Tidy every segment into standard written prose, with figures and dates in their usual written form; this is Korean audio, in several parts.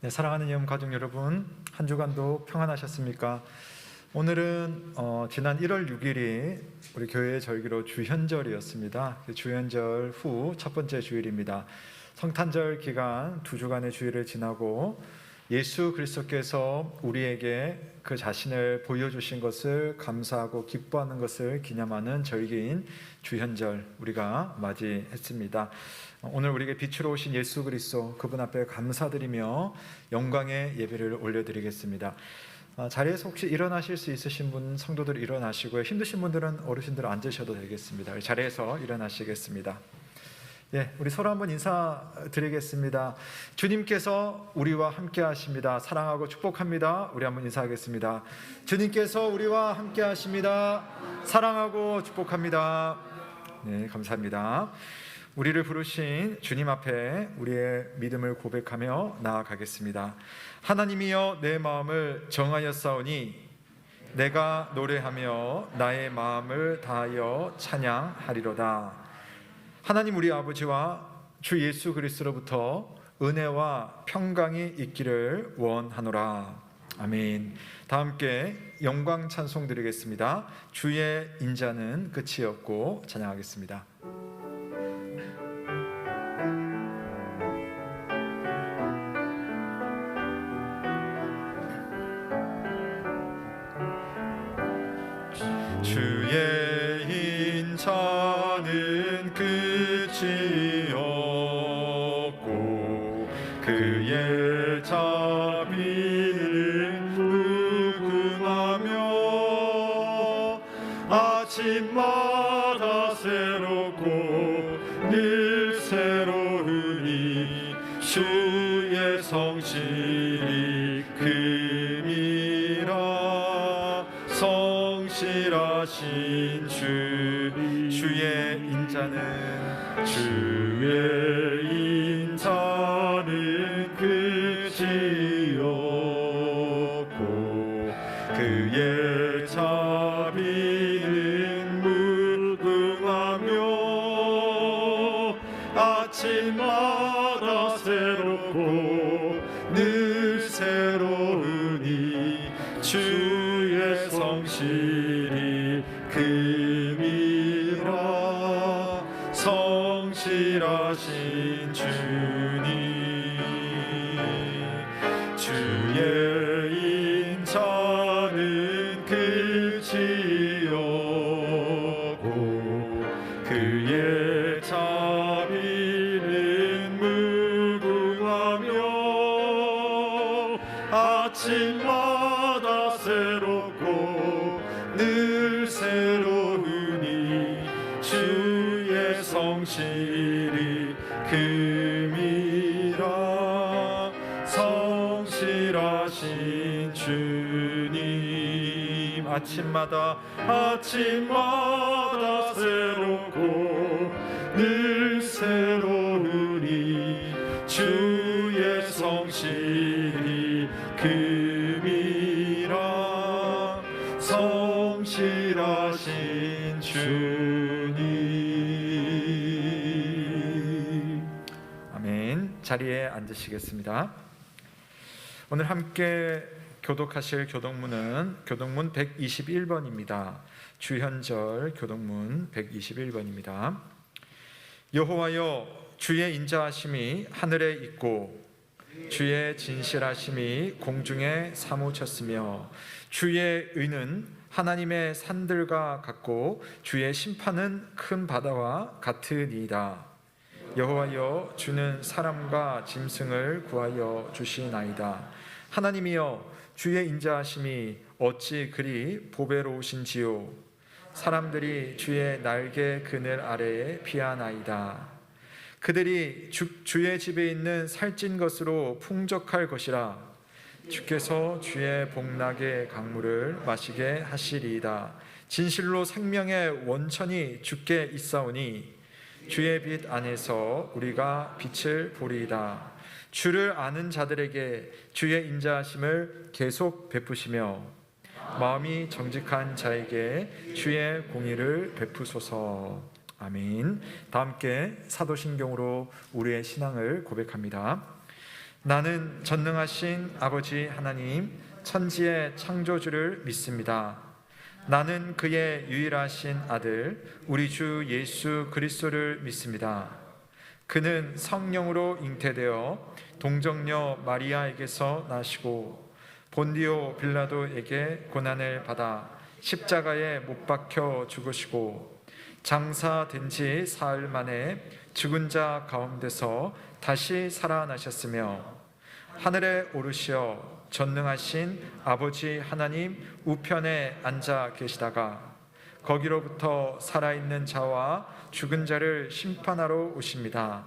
네, 사랑하는 예언 가족 여러분, 한 주간도 평안하셨습니까? 오늘은 지난 1월 6일이 우리 교회의 절기로 주현절이었습니다. 주현절 후 첫 번째 주일입니다. 성탄절 기간 2주간의 주일을 지나고 예수 그리스도께서 우리에게 그 자신을 보여주신 것을 감사하고 기뻐하는 것을 기념하는 절기인 주현절 우리가 맞이했습니다. 오늘 우리에게 빛으로 오신 예수 그리스도 그분 앞에 감사드리며 영광의 예배를 올려드리겠습니다. 자리에서 혹시 일어나실 수 있으신 분 성도들 일어나시고요. 힘드신 분들은 어르신들 앉으셔도 되겠습니다. 자리에서 일어나시겠습니다. 예, 우리 서로 한번 인사드리겠습니다. 주님께서 우리와 함께 하십니다. 사랑하고 축복합니다. 우리 한번 인사하겠습니다. 주님께서 우리와 함께 하십니다. 사랑하고 축복합니다. 네, 감사합니다. 우리를 부르신 주님 앞에 우리의 믿음을 고백하며 나아가겠습니다. 하나님이여 내 마음을 정하였사오니 내가 노래하며 나의 마음을 다하여 찬양하리로다. 하나님 우리 아버지와 주 예수 그리스도로부터 은혜와 평강이 있기를 원하노라. 아멘. 다 함께 영광 찬송 드리겠습니다. 주의 인자는 끝이 없고 찬양하겠습니다. 주의 인자는 끝이 없고 그의 자비는 무궁하며 아침마다 새롭고 늘 새로우니 주의 성실이 금이라. 성실하신 주의 인자는 끝이 없고 그의 자비는 무궁하며 아침마다 새롭고 늘 새로우니 주의 성실이 금이라. 성실하신 주의 인자는 끝이 없고 그의 자비는 무궁하며 아침마다 새롭고 늘 새로우니 주의 성실이 금이라. 성실하신 주님 아침마다 새롭고 늘 새로우니 주의 성실이 금이라. 성실하신 주님. 아멘. 자리에 앉으시겠습니다. 오늘 함께 교독하실 교독문은 교독문 121번입니다. 주현절 교독문 121번입니다. 여호와여 주의 인자하심이 하늘에 있고 주의 진실하심이 공중에 사무쳤으며 주의 의는 하나님의 산들과 같고 주의 심판은 큰 바다와 같으니이다. 여호와여 주는 사람과 짐승을 구하여 주시나이다. 하나님이여 주의 인자하심이 어찌 그리 보배로우신지요. 사람들이 주의 날개 그늘 아래에 피하나이다. 그들이 주의 집에 있는 살찐 것으로 풍족할 것이라. 주께서 주의 복락의 강물을 마시게 하시리이다. 진실로 생명의 원천이 주께 있사오니 주의 빛 안에서 우리가 빛을 보리이다. 주를 아는 자들에게 주의 인자하심을 계속 베푸시며 마음이 정직한 자에게 주의 공의를 베푸소서. 아멘. 다 함께 사도신경으로 우리의 신앙을 고백합니다. 나는 전능하신 아버지 하나님 천지의 창조주를 믿습니다. 나는 그의 유일하신 아들 우리 주 예수 그리스도를 믿습니다. 그는 성령으로 잉태되어 동정녀 마리아에게서 나시고 본디오 빌라도에게 고난을 받아 십자가에 못 박혀 죽으시고 장사된 지 사흘 만에 죽은 자 가운데서 다시 살아나셨으며 하늘에 오르시어 전능하신 아버지 하나님 우편에 앉아 계시다가 거기로부터 살아있는 자와 죽은 자를 심판하러 오십니다.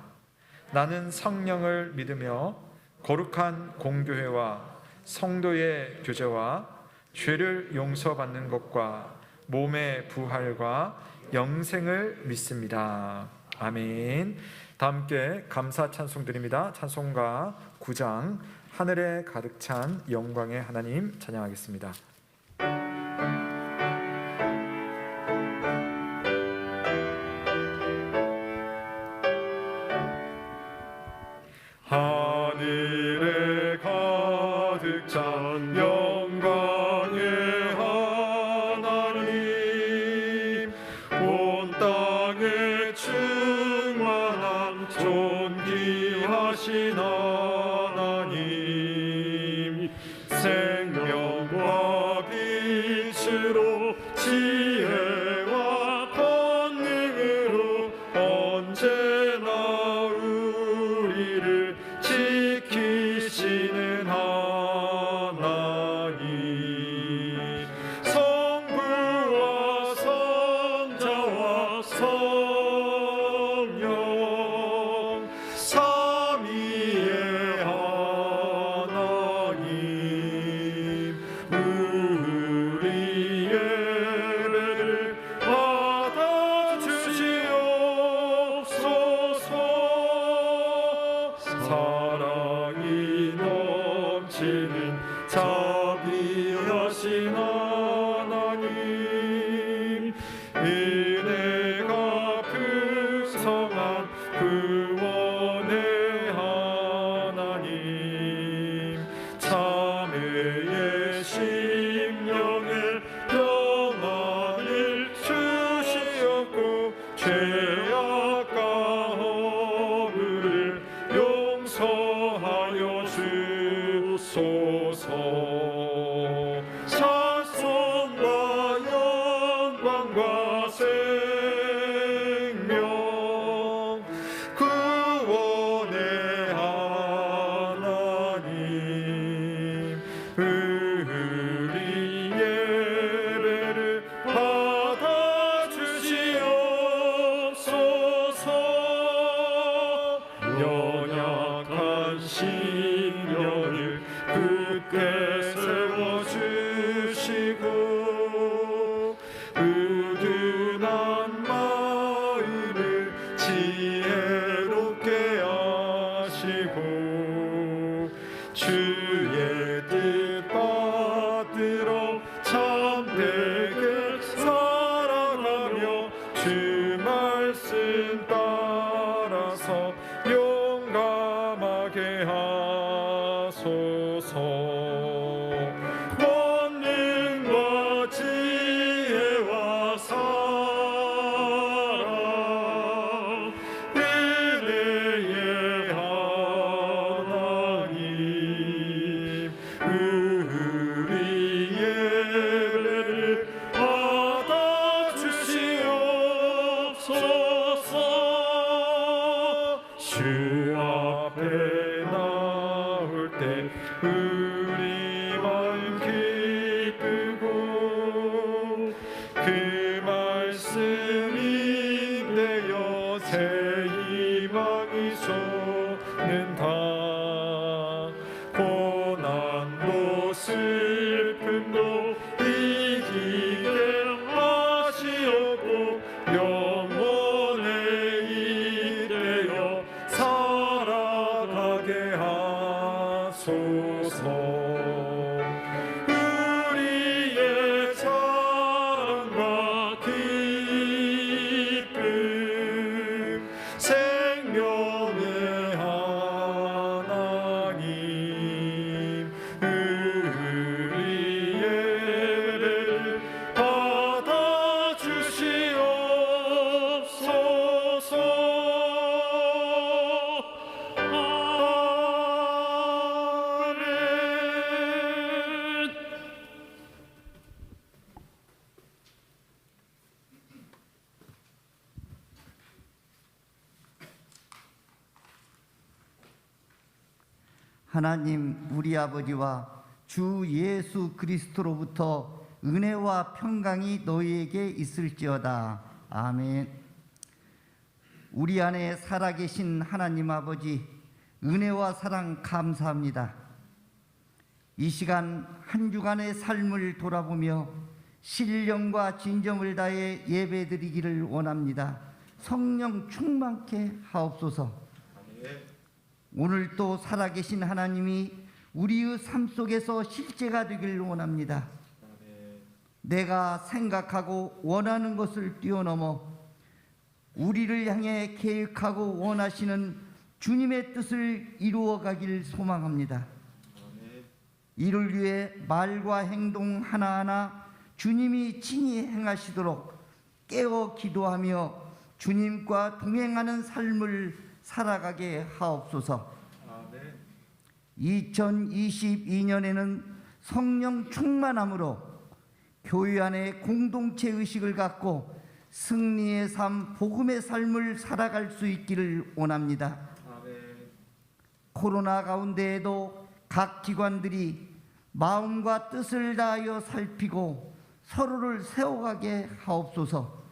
나는 성령을 믿으며 거룩한 공교회와 성도의 교제와 죄를 용서받는 것과 몸의 부활과 영생을 믿습니다. 아멘. 다 함께 감사 찬송 드립니다. 찬송가 9장 하늘에 가득 찬 영광의 하나님 찬양하겠습니다. 하늘에 가득 찬 영광의 하나님 온 땅에 충만한 존귀하신 하나님 생명과 빛으로 지혜와 권능으로 언제나 우리를 지키시는 하나님 성부와 성자와 성령 삼위의 하나님 우리 예배를 받아주시옵소서. 사랑이 넘치는 자비하신 하나님 은혜가 풍성한 구원의 하나님 참회의 심령에 평안을 주시옵고 죄악과 허물을 용서하여 주소서. 찬송과 영광과 생명 구원의 하나님 우리 예배를 받아주시옵소서. 연약한 심령을 굳게 세워주시고 의둔한 마음을 지혜롭게 하시고 주의 뜻 받들어 참되게 살아가며 주 말씀 따라서 용감하게 하소서. 권능과 지혜와 사랑 은혜의 하나님 우리 예배를 받아주시옵소서. 주 앞에 나올 때 우리 마음 기쁘고 그 말씀이 되어 새 희망이 솟는다. 고난도 슬픔도 이기게 하시옵고 영원에 이르러 살아가게 하소서. 우리의 사랑과 기쁨 생명의 하나님 하나님 우리 아버지와 주 예수 그리스도로부터 은혜와 평강이 너희에게 있을지어다. 아멘. 우리 안에 살아계신 하나님 아버지, 은혜와 사랑 감사합니다. 이 시간 한 주간의 삶을 돌아보며 신령과 진정을 다해 예배드리기를 원합니다. 성령 충만케 하옵소서. 오늘 또 살아계신 하나님이 우리의 삶 속에서 실제가 되길 원합니다. 내가 생각하고 원하는 것을 뛰어넘어 우리를 향해 계획하고 원하시는 주님의 뜻을 이루어가길 소망합니다. 이를 위해 말과 행동 하나하나 주님이 친히 행하시도록 깨어 기도하며 주님과 동행하는 삶을 살아가게 하옵소서. 2022년에는 성령 충만함으로 교회 안에 공동체 의식을 갖고 승리의 삶, 복음의 삶을 살아갈 수 있기를 원합니다. 코로나 가운데에도 각 기관들이 마음과 뜻을 다하여 살피고 서로를 세워가게 하옵소서.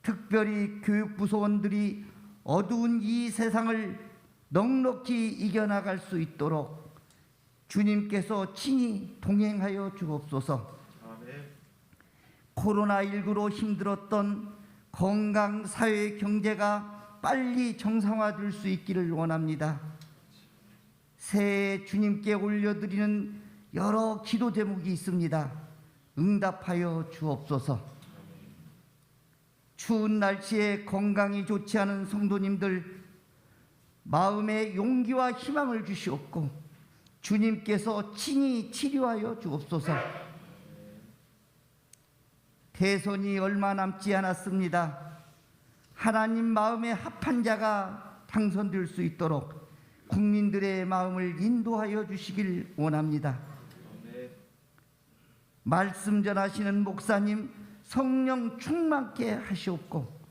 특별히 교육부서원들이 어두운 이 세상을 넉넉히 이겨나갈 수 있도록 주님께서 친히 동행하여 주옵소서. 코로나19로 힘들었던 건강, 사회, 경제가 빨리 정상화될 수 있기를 원합니다. 새해 주님께 올려드리는 여러 기도 제목이 있습니다. 응답하여 주옵소서. 추운 날씨에 건강이 좋지 않은 성도님들 마음에 용기와 희망을 주시옵고 주님께서 친히 치료하여 주옵소서. 대선이 얼마 남지 않았습니다. 하나님 마음에 합한 자가 당선될 수 있도록 국민들의 마음을 인도하여 주시길 원합니다. 말씀 전하시는 목사님 성령 충만케 하시옵고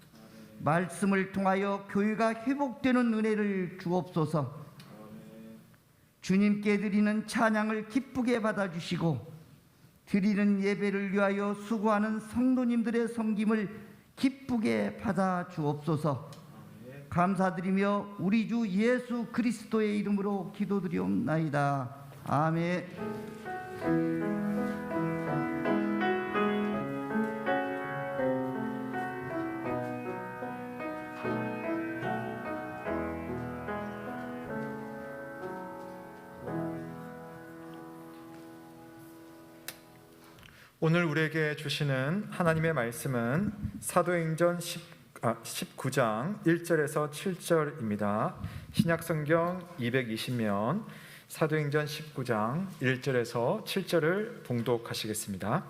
말씀을 통하여 교회가 회복되는 은혜를 주옵소서. 주님께 드리는 찬양을 기쁘게 받아주시고 드리는 예배를 위하여 수고하는 성도님들의 섬김을 기쁘게 받아 주옵소서. 감사드리며 우리 주 예수 그리스도의 이름으로 기도드리옵나이다. 아멘. 오늘 우리에게 주시는 하나님의 말씀은 사도행전 19장 1절에서 7절입니다. 신약성경 220면 사도행전 19장 1절에서 7절을 봉독하시겠습니다.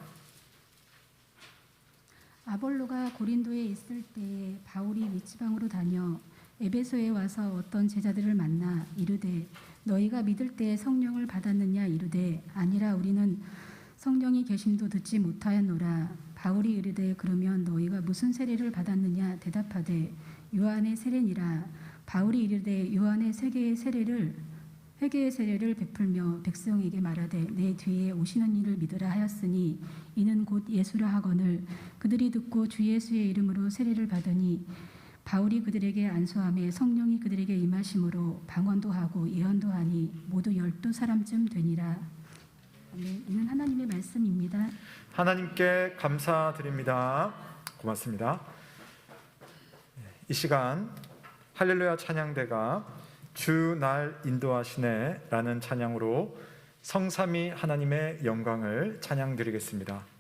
아볼로가 고린도에 있을 때에 바울이 미치방으로 다녀 에베소에 와서 어떤 제자들을 만나 이르되 너희가 믿을 때에 성령을 받았느냐 이르되 아니라 우리는 성령이 계심도 듣지 못하였노라. 바울이 이르되 그러면 너희가 무슨 세례를 받았느냐 대답하되 요한의 세례니라. 바울이 이르되 요한의 회개의 세례를 베풀며 백성에게 말하되 내 뒤에 오시는 이를 믿으라 하였으니 이는 곧 예수라 하거늘 그들이 듣고 주 예수의 이름으로 세례를 받으니 바울이 그들에게 안수하며 성령이 그들에게 임하심으로 방언도 하고 예언도 하니 모두 12사람쯤 되니라. 네, 이는 하나님의 말씀입니다. 하나님께 감사드립니다. 고맙습니다. 이 시간 할렐루야 찬양대가 주 날 인도하시네 라는 찬양으로 성삼위 하나님의 영광을 찬양드리겠습니다.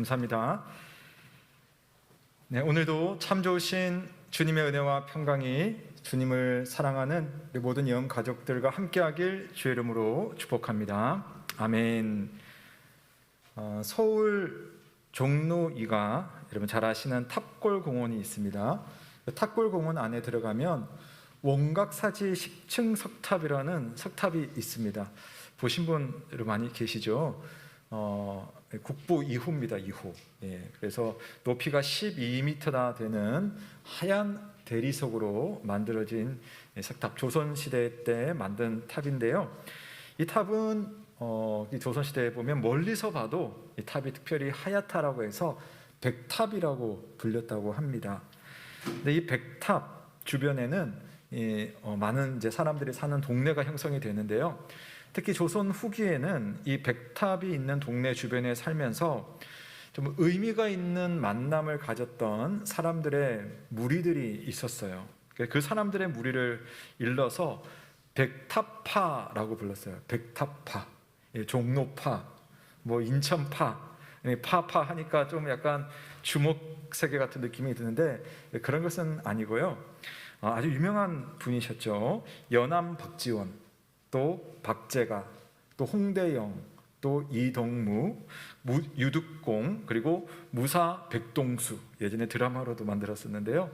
감사합니다. 네, 오늘도 참 좋으신 주님의 은혜와 평강이 주님을 사랑하는 우리 모든 영 가족들과 함께하길 주의 이름으로 축복합니다. 아멘. 서울 종로 2가 여러분 잘 아시는 탑골공원이 있습니다. 탑골공원 안에 들어가면 원각사지 10층 석탑이라는 석탑이 있습니다. 보신 분들 많이 계시죠? 국보 2호입니다. 2호. 예, 그래서 높이가 12m나 되는 하얀 대리석으로 만들어진 석탑, 조선시대 때 만든 탑인데요. 이 탑은 이 조선시대에 보면 멀리서 봐도 이 탑이 특별히 하얗다라고 해서 백탑이라고 불렸다고 합니다. 근데 이 백탑 주변에는 많은 이제 사람들이 사는 동네가 형성이 되는데요. 특히 조선 후기에는 이 백탑이 있는 동네 주변에 살면서 좀 의미가 있는 만남을 가졌던 사람들의 무리들이 있었어요. 그 사람들의 무리를 일러서 백탑파라고 불렀어요. 백탑파, 종로파, 뭐 인천파, 파파 하니까 좀 약간 주목세계 같은 느낌이 드는데 그런 것은 아니고요. 아주 유명한 분이셨죠. 연암 박지원, 또 박재가, 또 홍대영, 또 이동무, 유득공, 그리고 무사 백동수, 예전에 드라마로도 만들었었는데요.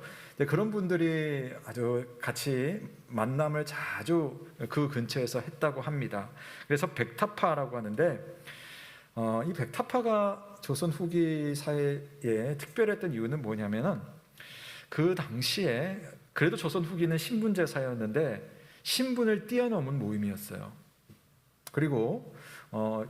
그런 분들이 아주 같이 만남을 자주 그 근처에서 했다고 합니다. 그래서 백타파라고 하는데 이 백타파가 조선 후기 사회에 특별했던 이유는 뭐냐면은 그 당시에 그래도 조선 후기는 신분제 사회였는데 신분을 뛰어넘은 모임이었어요. 그리고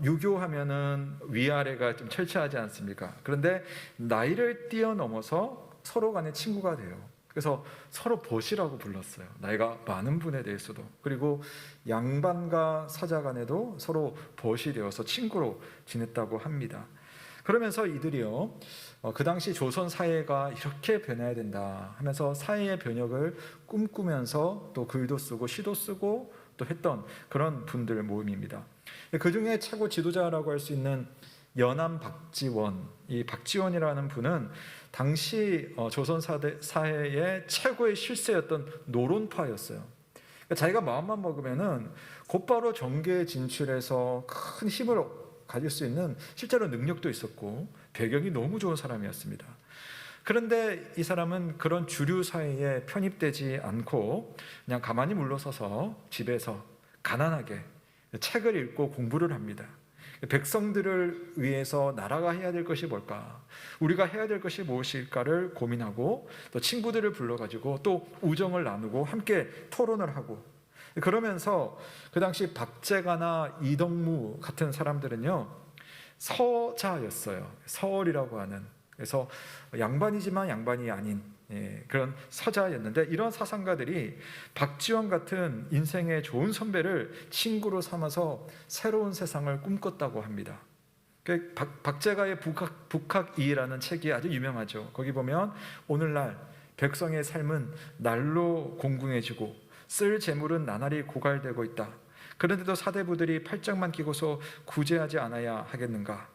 유교하면은 위아래가 좀 철저하지 않습니까? 그런데 나이를 뛰어넘어서 서로 간에 친구가 돼요. 그래서 서로 벗이라고 불렀어요. 나이가 많은 분에 대해서도. 그리고 양반과 사자 간에도 서로 벗이 되어서 친구로 지냈다고 합니다. 그러면서 이들이요, 그 당시 조선 사회가 이렇게 변해야 된다 하면서 사회의 변혁을 꿈꾸면서 또 글도 쓰고 시도 쓰고 또 했던 그런 분들 모임입니다. 그 중에 최고 지도자라고 할 수 있는 연암 박지원, 이 박지원이라는 분은 당시 조선 사회의 최고의 실세였던 노론파였어요. 그러니까 자기가 마음만 먹으면은 곧바로 정계에 진출해서 큰 힘을 가질 수 있는 실제로 능력도 있었고 배경이 너무 좋은 사람이었습니다. 그런데 이 사람은 그런 주류 사회에 편입되지 않고 그냥 가만히 물러서서 집에서 가난하게 책을 읽고 공부를 합니다. 백성들을 위해서 나라가 해야 될 것이 뭘까? 우리가 해야 될 것이 무엇일까를 고민하고 또 친구들을 불러가지고 또 우정을 나누고 함께 토론을 하고 그러면서 그 당시 박재가나 이동무 같은 사람들은요 서자였어요. 서얼이라고 하는, 그래서 양반이지만 양반이 아닌 그런 서자였는데 이런 사상가들이 박지원 같은 인생의 좋은 선배를 친구로 삼아서 새로운 세상을 꿈꿨다고 합니다. 박재가의 북학이라는 책이 아주 유명하죠. 거기 보면 오늘날 백성의 삶은 날로 공궁해지고 쓸 재물은 나날이 고갈되고 있다. 그런데도 사대부들이 팔짱만 끼고서 구제하지 않아야 하겠는가?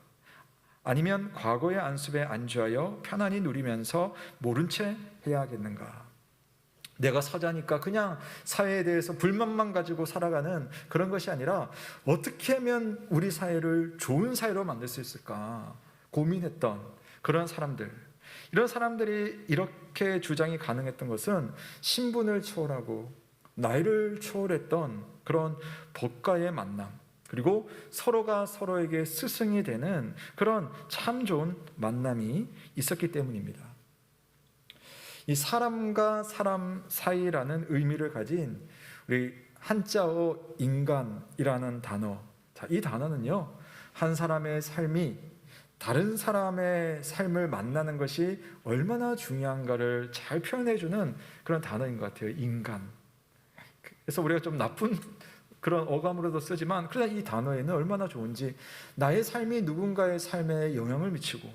아니면 과거의 안습에 안주하여 편안히 누리면서 모른 채 해야 하겠는가? 내가 서자니까 그냥 사회에 대해서 불만만 가지고 살아가는 그런 것이 아니라 어떻게 하면 우리 사회를 좋은 사회로 만들 수 있을까 고민했던 그런 사람들, 이런 사람들이 이렇게 주장이 가능했던 것은 신분을 초월하고 나이를 초월했던 그런 법과의 만남, 그리고 서로가 서로에게 스승이 되는 그런 참 좋은 만남이 있었기 때문입니다. 이 사람과 사람 사이라는 의미를 가진 우리 한자어 인간이라는 단어, 이 단어는요 한 사람의 삶이 다른 사람의 삶을 만나는 것이 얼마나 중요한가를 잘 표현해주는 그런 단어인 것 같아요. 인간. 그래서 우리가 좀 나쁜 그런 어감으로도 쓰지만 그러나 이 단어에는 얼마나 좋은지, 나의 삶이 누군가의 삶에 영향을 미치고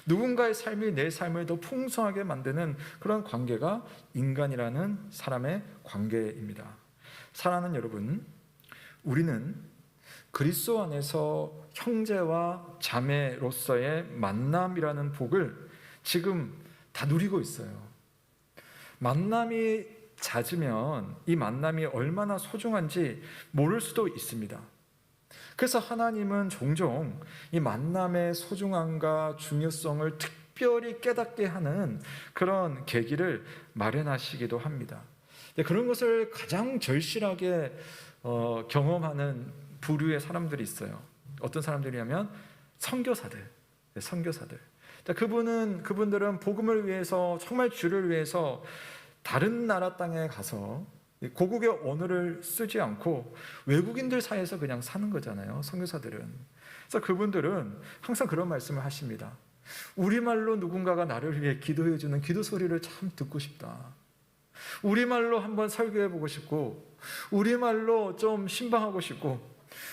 누군가의 삶이 내 삶을 더 풍성하게 만드는 그런 관계가 인간이라는 사람의 관계입니다. 사랑하는 여러분, 우리는 그리스도 안에서 형제와 자매로서의 만남이라는 복을 지금 다 누리고 있어요. 만남이 잦으면 이 만남이 얼마나 소중한지 모를 수도 있습니다. 그래서 하나님은 종종 이 만남의 소중함과 중요성을 특별히 깨닫게 하는 그런 계기를 마련하시기도 합니다. 그런 것을 가장 절실하게 경험하는 부류의 사람들이 있어요. 어떤 사람들이냐면 선교사들. 그분들은 복음을 위해서, 정말 주를 위해서 다른 나라 땅에 가서 고국의 언어를 쓰지 않고 외국인들 사이에서 그냥 사는 거잖아요. 선교사들은. 그래서 그분들은 항상 그런 말씀을 하십니다. 우리말로 누군가가 나를 위해 기도해 주는 기도 소리를 참 듣고 싶다. 우리말로 한번 설교해 보고 싶고, 우리말로 좀 신방하고 싶고,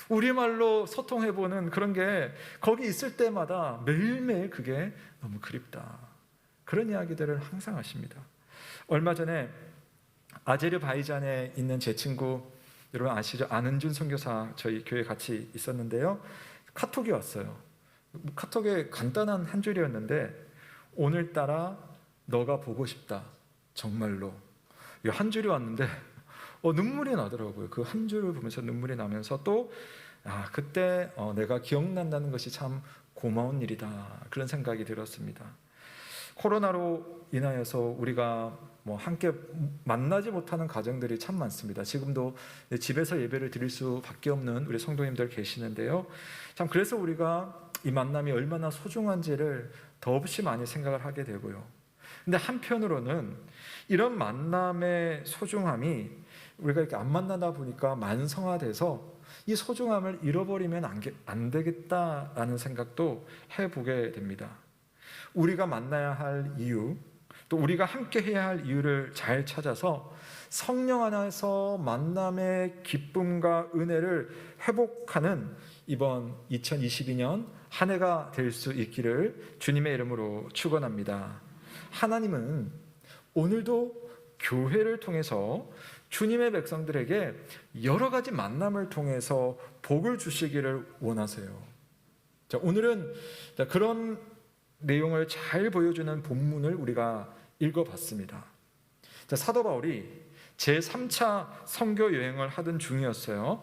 우리말로 소통해 보는 그런 게 거기 있을 때마다 매일매일 그게 너무 그립다. 그런 이야기들을 항상 하십니다. 얼마 전에 아제르바이잔에 있는 제 친구, 여러분 아시죠? 안은준 선교사, 저희 교회 같이 있었는데요. 카톡이 왔어요. 카톡에 간단한 한 줄이었는데, 오늘따라 너가 보고 싶다. 정말로. 이 한 줄이 왔는데 눈물이 나더라고요. 그 한 줄을 보면서 눈물이 나면서 또 그때 내가 기억난다는 것이 참 고마운 일이다. 그런 생각이 들었습니다. 코로나로 인하여서 우리가 함께 만나지 못하는 가정들이 참 많습니다. 지금도 집에서 예배를 드릴 수밖에 없는 우리 성도님들 계시는데요. 참 그래서 우리가 이 만남이 얼마나 소중한지를 더없이 많이 생각을 하게 되고요. 근데 한편으로는 이런 만남의 소중함이 우리가 이렇게 안 만나다 보니까 만성화돼서 이 소중함을 잃어버리면 안 되겠다라는 생각도 해보게 됩니다. 우리가 만나야 할 이유, 또 우리가 함께 해야 할 이유를 잘 찾아서 성령 안에서 만남의 기쁨과 은혜를 회복하는 이번 2022년 한 해가 될 수 있기를 주님의 이름으로 축원합니다. 하나님은 오늘도 교회를 통해서 주님의 백성들에게 여러 가지 만남을 통해서 복을 주시기를 원하세요. 자, 오늘은 그런 내용을 잘 보여주는 본문을 우리가 읽어봤습니다. 자, 사도 바울이 제3차 선교 여행을 하던 중이었어요.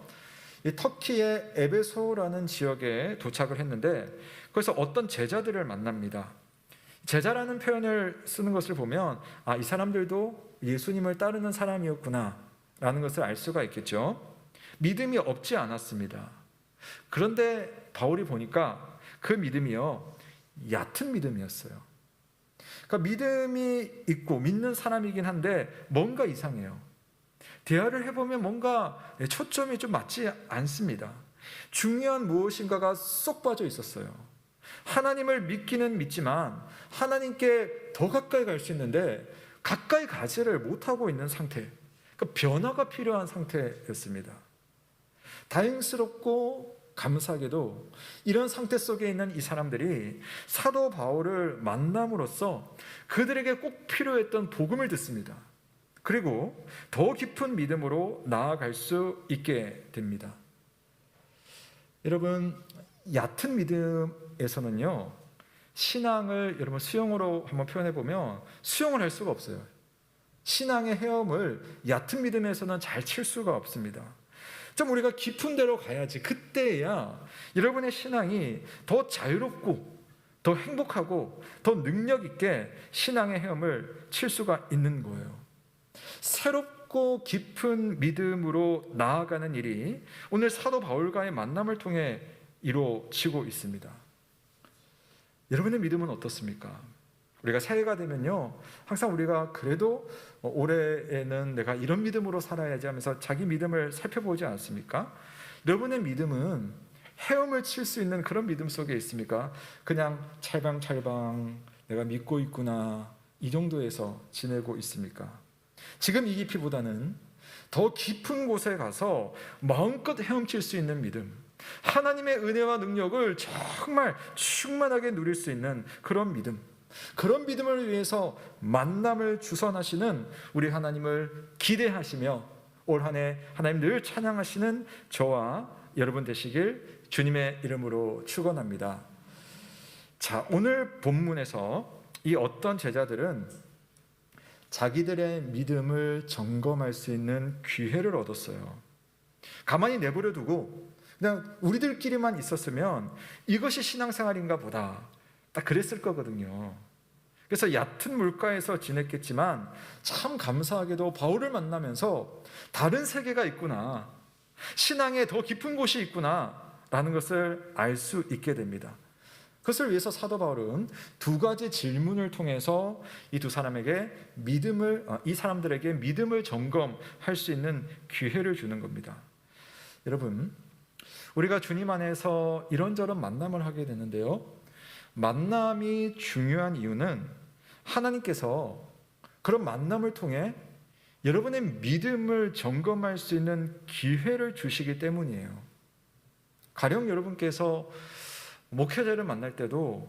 이 터키의 에베소라는 지역에 도착을 했는데 거기서 어떤 제자들을 만납니다. 제자라는 표현을 쓰는 것을 보면 이 사람들도 예수님을 따르는 사람이었구나 라는 것을 알 수가 있겠죠. 믿음이 없지 않았습니다. 그런데 바울이 보니까 그 믿음이요, 얕은 믿음이었어요. 그러니까 믿음이 있고 믿는 사람이긴 한데 뭔가 이상해요. 대화를 해보면 뭔가 초점이 좀 맞지 않습니다. 중요한 무엇인가가 쏙 빠져 있었어요. 하나님을 믿기는 믿지만 하나님께 더 가까이 갈 수 있는데 가까이 가지를 못하고 있는 상태, 그러니까 변화가 필요한 상태였습니다. 다행스럽고 감사하게도 이런 상태 속에 있는 이 사람들이 사도 바울을 만남으로써 그들에게 꼭 필요했던 복음을 듣습니다. 그리고 더 깊은 믿음으로 나아갈 수 있게 됩니다. 여러분, 얕은 믿음에서는요, 신앙을 여러분 수영으로 한번 표현해 보면 수영을 할 수가 없어요. 신앙의 헤엄을 얕은 믿음에서는 잘 칠 수가 없습니다. 좀 우리가 깊은 데로 가야지, 그때야 여러분의 신앙이 더 자유롭고 더 행복하고 더 능력 있게 신앙의 헤엄을 칠 수가 있는 거예요. 새롭고 깊은 믿음으로 나아가는 일이 오늘 사도 바울과의 만남을 통해 이루어지고 있습니다. 여러분의 믿음은 어떻습니까? 우리가 새해가 되면요, 항상 우리가 그래도 올해에는 내가 이런 믿음으로 살아야지 하면서 자기 믿음을 살펴보지 않습니까? 여러분의 믿음은 헤엄을 칠 수 있는 그런 믿음 속에 있습니까? 그냥 찰방찰방 내가 믿고 있구나 이 정도에서 지내고 있습니까? 지금 이 깊이보다는 더 깊은 곳에 가서 마음껏 헤엄칠 수 있는 믿음, 하나님의 은혜와 능력을 정말 충만하게 누릴 수 있는 그런 믿음, 그런 믿음을 위해서 만남을 주선하시는 우리 하나님을 기대하시며 올 한 해 하나님 늘 찬양하시는 저와 여러분 되시길 주님의 이름으로 축원합니다. 자, 오늘 본문에서 이 어떤 제자들은 자기들의 믿음을 점검할 수 있는 기회를 얻었어요. 가만히 내버려 두고 그냥 우리들끼리만 있었으면 이것이 신앙생활인가 보다, 딱 그랬을 거거든요. 그래서 얕은 물가에서 지냈겠지만 참 감사하게도 바울을 만나면서 다른 세계가 있구나, 신앙에 더 깊은 곳이 있구나 라는 것을 알 수 있게 됩니다. 그것을 위해서 사도 바울은 두 가지 질문을 통해서 이 두 사람에게 이 사람들에게 믿음을 점검할 수 있는 기회를 주는 겁니다. 여러분, 우리가 주님 안에서 이런저런 만남을 하게 되는데요, 만남이 중요한 이유는 하나님께서 그런 만남을 통해 여러분의 믿음을 점검할 수 있는 기회를 주시기 때문이에요. 가령 여러분께서 목회자를 만날 때도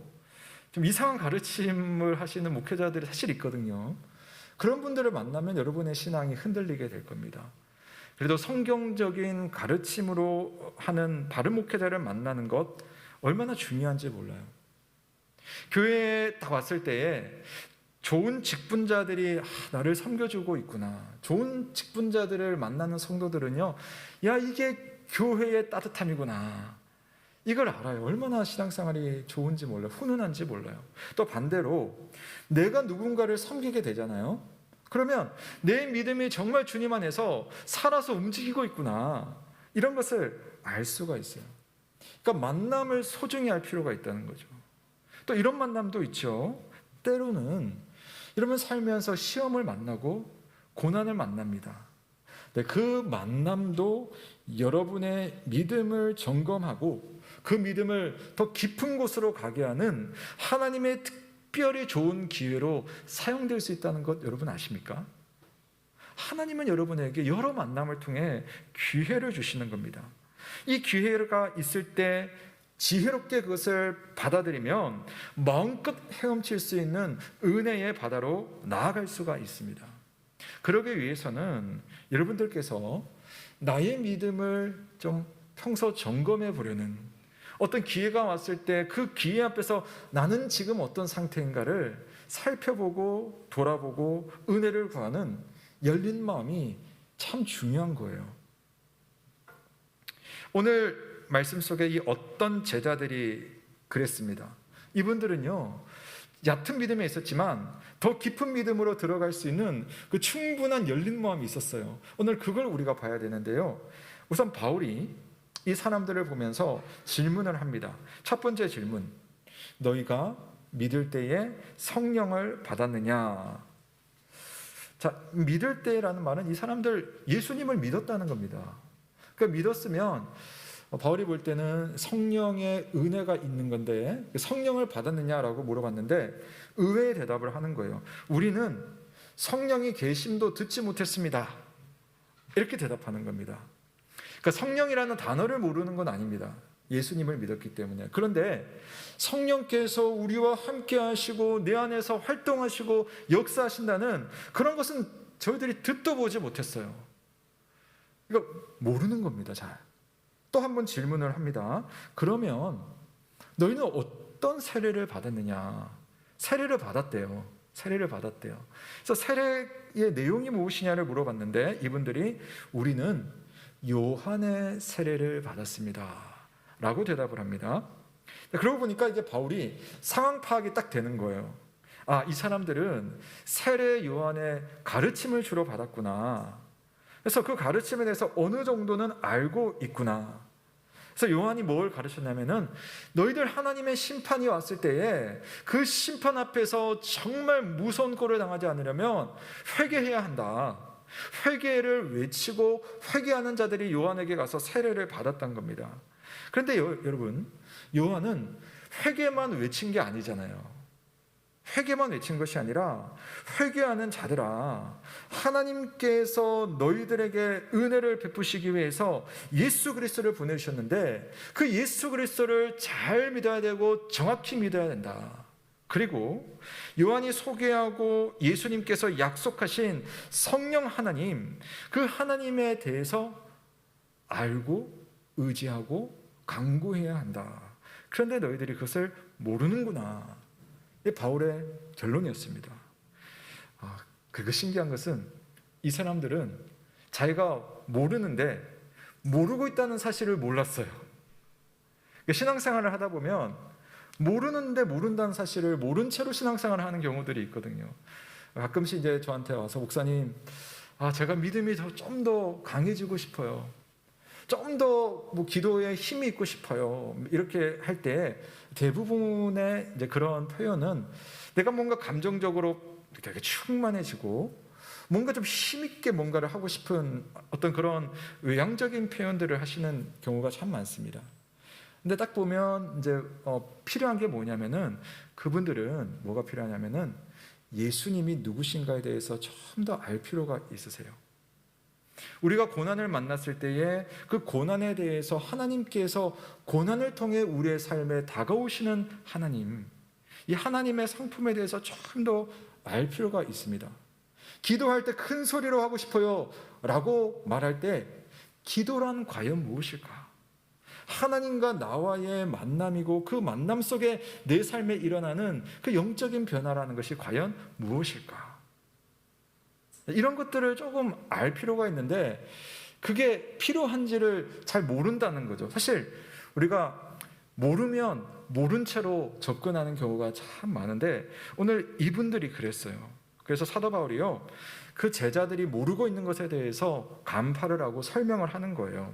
좀 이상한 가르침을 하시는 목회자들이 사실 있거든요. 그런 분들을 만나면 여러분의 신앙이 흔들리게 될 겁니다. 그래도 성경적인 가르침으로 하는 바른 목회자를 만나는 것 얼마나 중요한지 몰라요. 교회에 딱 왔을 때에 좋은 직분자들이 나를 섬겨주고 있구나, 좋은 직분자들을 만나는 성도들은요, 야, 이게 교회의 따뜻함이구나, 이걸 알아요. 얼마나 신앙생활이 좋은지 몰라요. 훈훈한지 몰라요. 또 반대로 내가 누군가를 섬기게 되잖아요. 그러면 내 믿음이 정말 주님 안에서 살아서 움직이고 있구나, 이런 것을 알 수가 있어요. 그러니까 만남을 소중히 할 필요가 있다는 거죠. 또 이런 만남도 있죠. 때로는 여러분 살면서 시험을 만나고 고난을 만납니다. 그 만남도 여러분의 믿음을 점검하고 그 믿음을 더 깊은 곳으로 가게 하는 하나님의 특별히 좋은 기회로 사용될 수 있다는 것 여러분 아십니까? 하나님은 여러분에게 여러 만남을 통해 기회를 주시는 겁니다. 이 기회가 있을 때 지혜롭게 그것을 받아들이면 마음껏 헤엄칠 수 있는 은혜의 바다로 나아갈 수가 있습니다. 그러기 위해서는 여러분들께서 나의 믿음을 좀 평소 점검해 보려는, 어떤 기회가 왔을 때 그 기회 앞에서 나는 지금 어떤 상태인가를 살펴보고 돌아보고 은혜를 구하는 열린 마음이 참 중요한 거예요. 오늘 말씀 속에 이 어떤 제자들이 그랬습니다. 이분들은요, 얕은 믿음에 있었지만 더 깊은 믿음으로 들어갈 수 있는 그 충분한 열린 마음이 있었어요. 오늘 그걸 우리가 봐야 되는데요, 우선 바울이 이 사람들을 보면서 질문을 합니다. 첫 번째 질문, 너희가 믿을 때에 성령을 받았느냐? 자, 믿을 때라는 말은 이 사람들 예수님을 믿었다는 겁니다. 그러니까 믿었으면 바울이 볼 때는 성령의 은혜가 있는 건데 성령을 받았느냐라고 물어봤는데 의외의 대답을 하는 거예요. 우리는 성령이 계심도 듣지 못했습니다, 이렇게 대답하는 겁니다. 그러니까 성령이라는 단어를 모르는 건 아닙니다. 예수님을 믿었기 때문에. 그런데 성령께서 우리와 함께 하시고 내 안에서 활동하시고 역사하신다는 그런 것은 저희들이 듣도 보지 못했어요. 이거 모르는 겁니다. 잘. 또 한 번 질문을 합니다. 그러면 너희는 어떤 세례를 받았느냐? 세례를 받았대요. 세례를 받았대요. 그래서 세례의 내용이 무엇이냐를 물어봤는데 이분들이 우리는 요한의 세례를 받았습니다 라고 대답을 합니다. 그러고 보니까 이제 바울이 상황 파악이 딱 되는 거예요. 아, 이 사람들은 세례 요한의 가르침을 주로 받았구나. 그래서 그 가르침에 대해서 어느 정도는 알고 있구나. 그래서 요한이 뭘 가르쳤냐면은 너희들 하나님의 심판이 왔을 때에 그 심판 앞에서 정말 무서운 꼴을 당하지 않으려면 회개해야 한다. 회개를 외치고 회개하는 자들이 요한에게 가서 세례를 받았던 겁니다. 그런데 여러분, 요한은 회개만 외친 게 아니잖아요. 회개만 외친 것이 아니라 회개하는 자들아, 하나님께서 너희들에게 은혜를 베푸시기 위해서 예수 그리스도를 보내주셨는데 그 예수 그리스도를 잘 믿어야 되고 정확히 믿어야 된다. 그리고 요한이 소개하고 예수님께서 약속하신 성령 하나님, 그 하나님에 대해서 알고 의지하고 간구해야 한다. 그런데 너희들이 그것을 모르는구나. 이게 바울의 결론이었습니다. 그거 신기한 것은 이 사람들은 자기가 모르는데 모르고 있다는 사실을 몰랐어요. 신앙생활을 하다 보면 모르는데 모른다는 사실을 모른 채로 신앙생활을 하는 경우들이 있거든요. 가끔씩 이제 저한테 와서 목사님, 제가 믿음이 좀 더 강해지고 싶어요. 좀 더 기도에 힘이 있고 싶어요. 이렇게 할 때 대부분의 이제 그런 표현은 내가 뭔가 감정적으로 되게 충만해지고 뭔가 좀 힘있게 뭔가를 하고 싶은 어떤 그런 외향적인 표현들을 하시는 경우가 참 많습니다. 근데 딱 보면 이제 필요한 게 뭐냐면은 그분들은 뭐가 필요하냐면은 예수님이 누구신가에 대해서 좀 더 알 필요가 있으세요. 우리가 고난을 만났을 때에 그 고난에 대해서 하나님께서 고난을 통해 우리의 삶에 다가오시는 하나님, 이 하나님의 상품에 대해서 좀 더 알 필요가 있습니다. 기도할 때 큰 소리로 하고 싶어요 라고 말할 때 기도란 과연 무엇일까? 하나님과 나와의 만남이고 그 만남 속에 내 삶에 일어나는 그 영적인 변화라는 것이 과연 무엇일까? 이런 것들을 조금 알 필요가 있는데 그게 필요한지를 잘 모른다는 거죠. 사실 우리가 모르면 모른 채로 접근하는 경우가 참 많은데 오늘 이분들이 그랬어요. 그래서 사도 바울이요, 그 제자들이 모르고 있는 것에 대해서 간파를 하고 설명을 하는 거예요.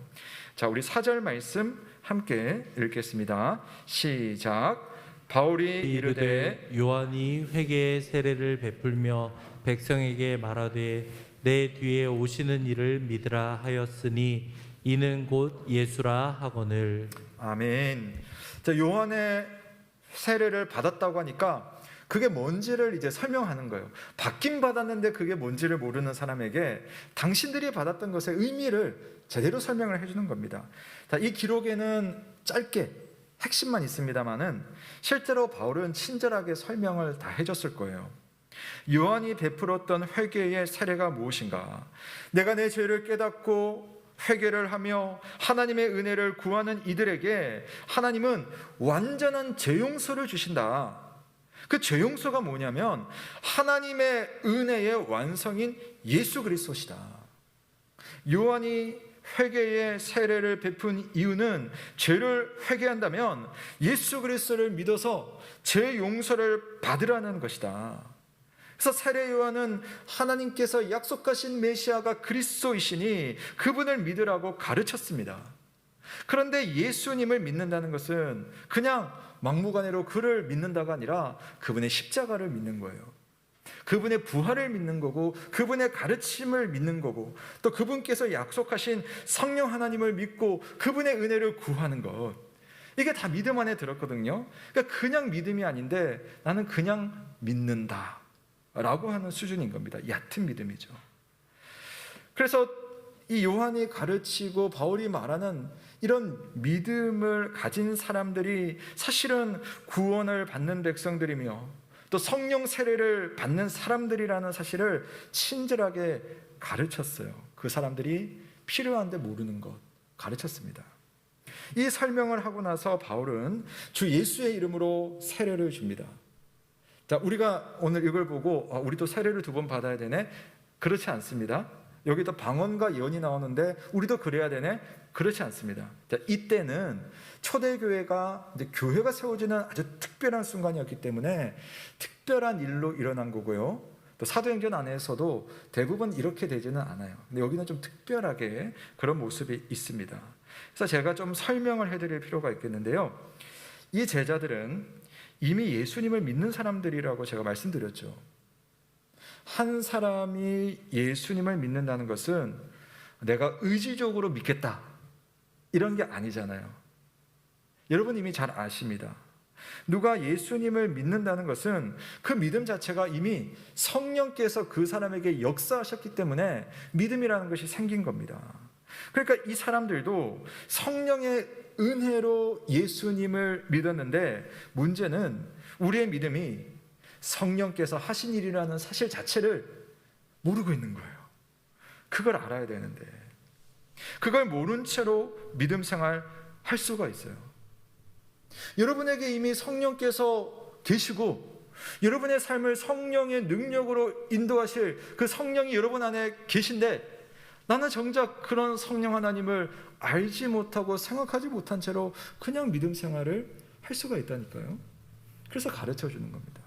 자, 우리 4절 말씀 함께 읽겠습니다. 시작. 바울이 이르되 요한이 회개의 세례를 베풀며 백성에게 말하되 내 뒤에 오시는 이를 믿으라 하였으니 이는 곧 예수라 하거늘. 아멘. 자, 요한의 세례를 받았다고 하니까 그게 뭔지를 이제 설명하는 거예요. 받긴 받았는데 그게 뭔지를 모르는 사람에게 당신들이 받았던 것의 의미를 제대로 설명을 해주는 겁니다. 자, 이 기록에는 짧게 핵심만 있습니다만은 실제로 바울은 친절하게 설명을 다 해줬을 거예요. 요한이 베풀었던 회개의 세례가 무엇인가? 내가 내 죄를 깨닫고 회개를 하며 하나님의 은혜를 구하는 이들에게 하나님은 완전한 죄 용서를 주신다. 그 죄 용서가 뭐냐면 하나님의 은혜의 완성인 예수 그리스도시다. 요한이 회개의 세례를 베푼 이유는 죄를 회개한다면 예수 그리스도를 믿어서 죄 용서를 받으라는 것이다. 그래서 세례 요한은 하나님께서 약속하신 메시아가 그리스도이시니 그분을 믿으라고 가르쳤습니다. 그런데 예수님을 믿는다는 것은 그냥 막무가내로 그를 믿는다가 아니라 그분의 십자가를 믿는 거예요. 그분의 부활을 믿는 거고 그분의 가르침을 믿는 거고 또 그분께서 약속하신 성령 하나님을 믿고 그분의 은혜를 구하는 것, 이게 다 믿음 안에 들었거든요. 그러니까 그냥 믿음이 아닌데 나는 그냥 믿는다 라고 하는 수준인 겁니다. 얕은 믿음이죠. 그래서 이 요한이 가르치고 바울이 말하는 이런 믿음을 가진 사람들이 사실은 구원을 받는 백성들이며 또 성령 세례를 받는 사람들이라는 사실을 친절하게 가르쳤어요. 그 사람들이 필요한데 모르는 것 가르쳤습니다. 이 설명을 하고 나서 바울은 주 예수의 이름으로 세례를 줍니다. 자, 우리가 오늘 이걸 보고 우리도 세례를 2번 받아야 되네? 그렇지 않습니다. 여기도 방언과 예언이 나오는데 우리도 그래야 되네? 그렇지 않습니다. 자, 이때는 초대교회가 이제 교회가 세워지는 아주 특별한 순간이었기 때문에 특별한 일로 일어난 거고요. 또 사도행전 안에서도 대부분 이렇게 되지는 않아요. 근데 여기는 좀 특별하게 그런 모습이 있습니다. 그래서 제가 좀 설명을 해드릴 필요가 있겠는데요. 이 제자들은 이미 예수님을 믿는 사람들이라고 제가 말씀드렸죠. 한 사람이 예수님을 믿는다는 것은 내가 의지적으로 믿겠다 이런 게 아니잖아요. 여러분 이미 잘 아십니다. 누가 예수님을 믿는다는 것은 그 믿음 자체가 이미 성령께서 그 사람에게 역사하셨기 때문에 믿음이라는 것이 생긴 겁니다. 그러니까 이 사람들도 성령의 은혜로 예수님을 믿었는데 문제는 우리의 믿음이 성령께서 하신 일이라는 사실 자체를 모르고 있는 거예요. 그걸 알아야 되는데 그걸 모른 채로 믿음 생활 할 수가 있어요. 여러분에게 이미 성령께서 계시고 여러분의 삶을 성령의 능력으로 인도하실 그 성령이 여러분 안에 계신데 나는 정작 그런 성령 하나님을 알지 못하고 생각하지 못한 채로 그냥 믿음 생활을 할 수가 있다니까요. 그래서 가르쳐 주는 겁니다.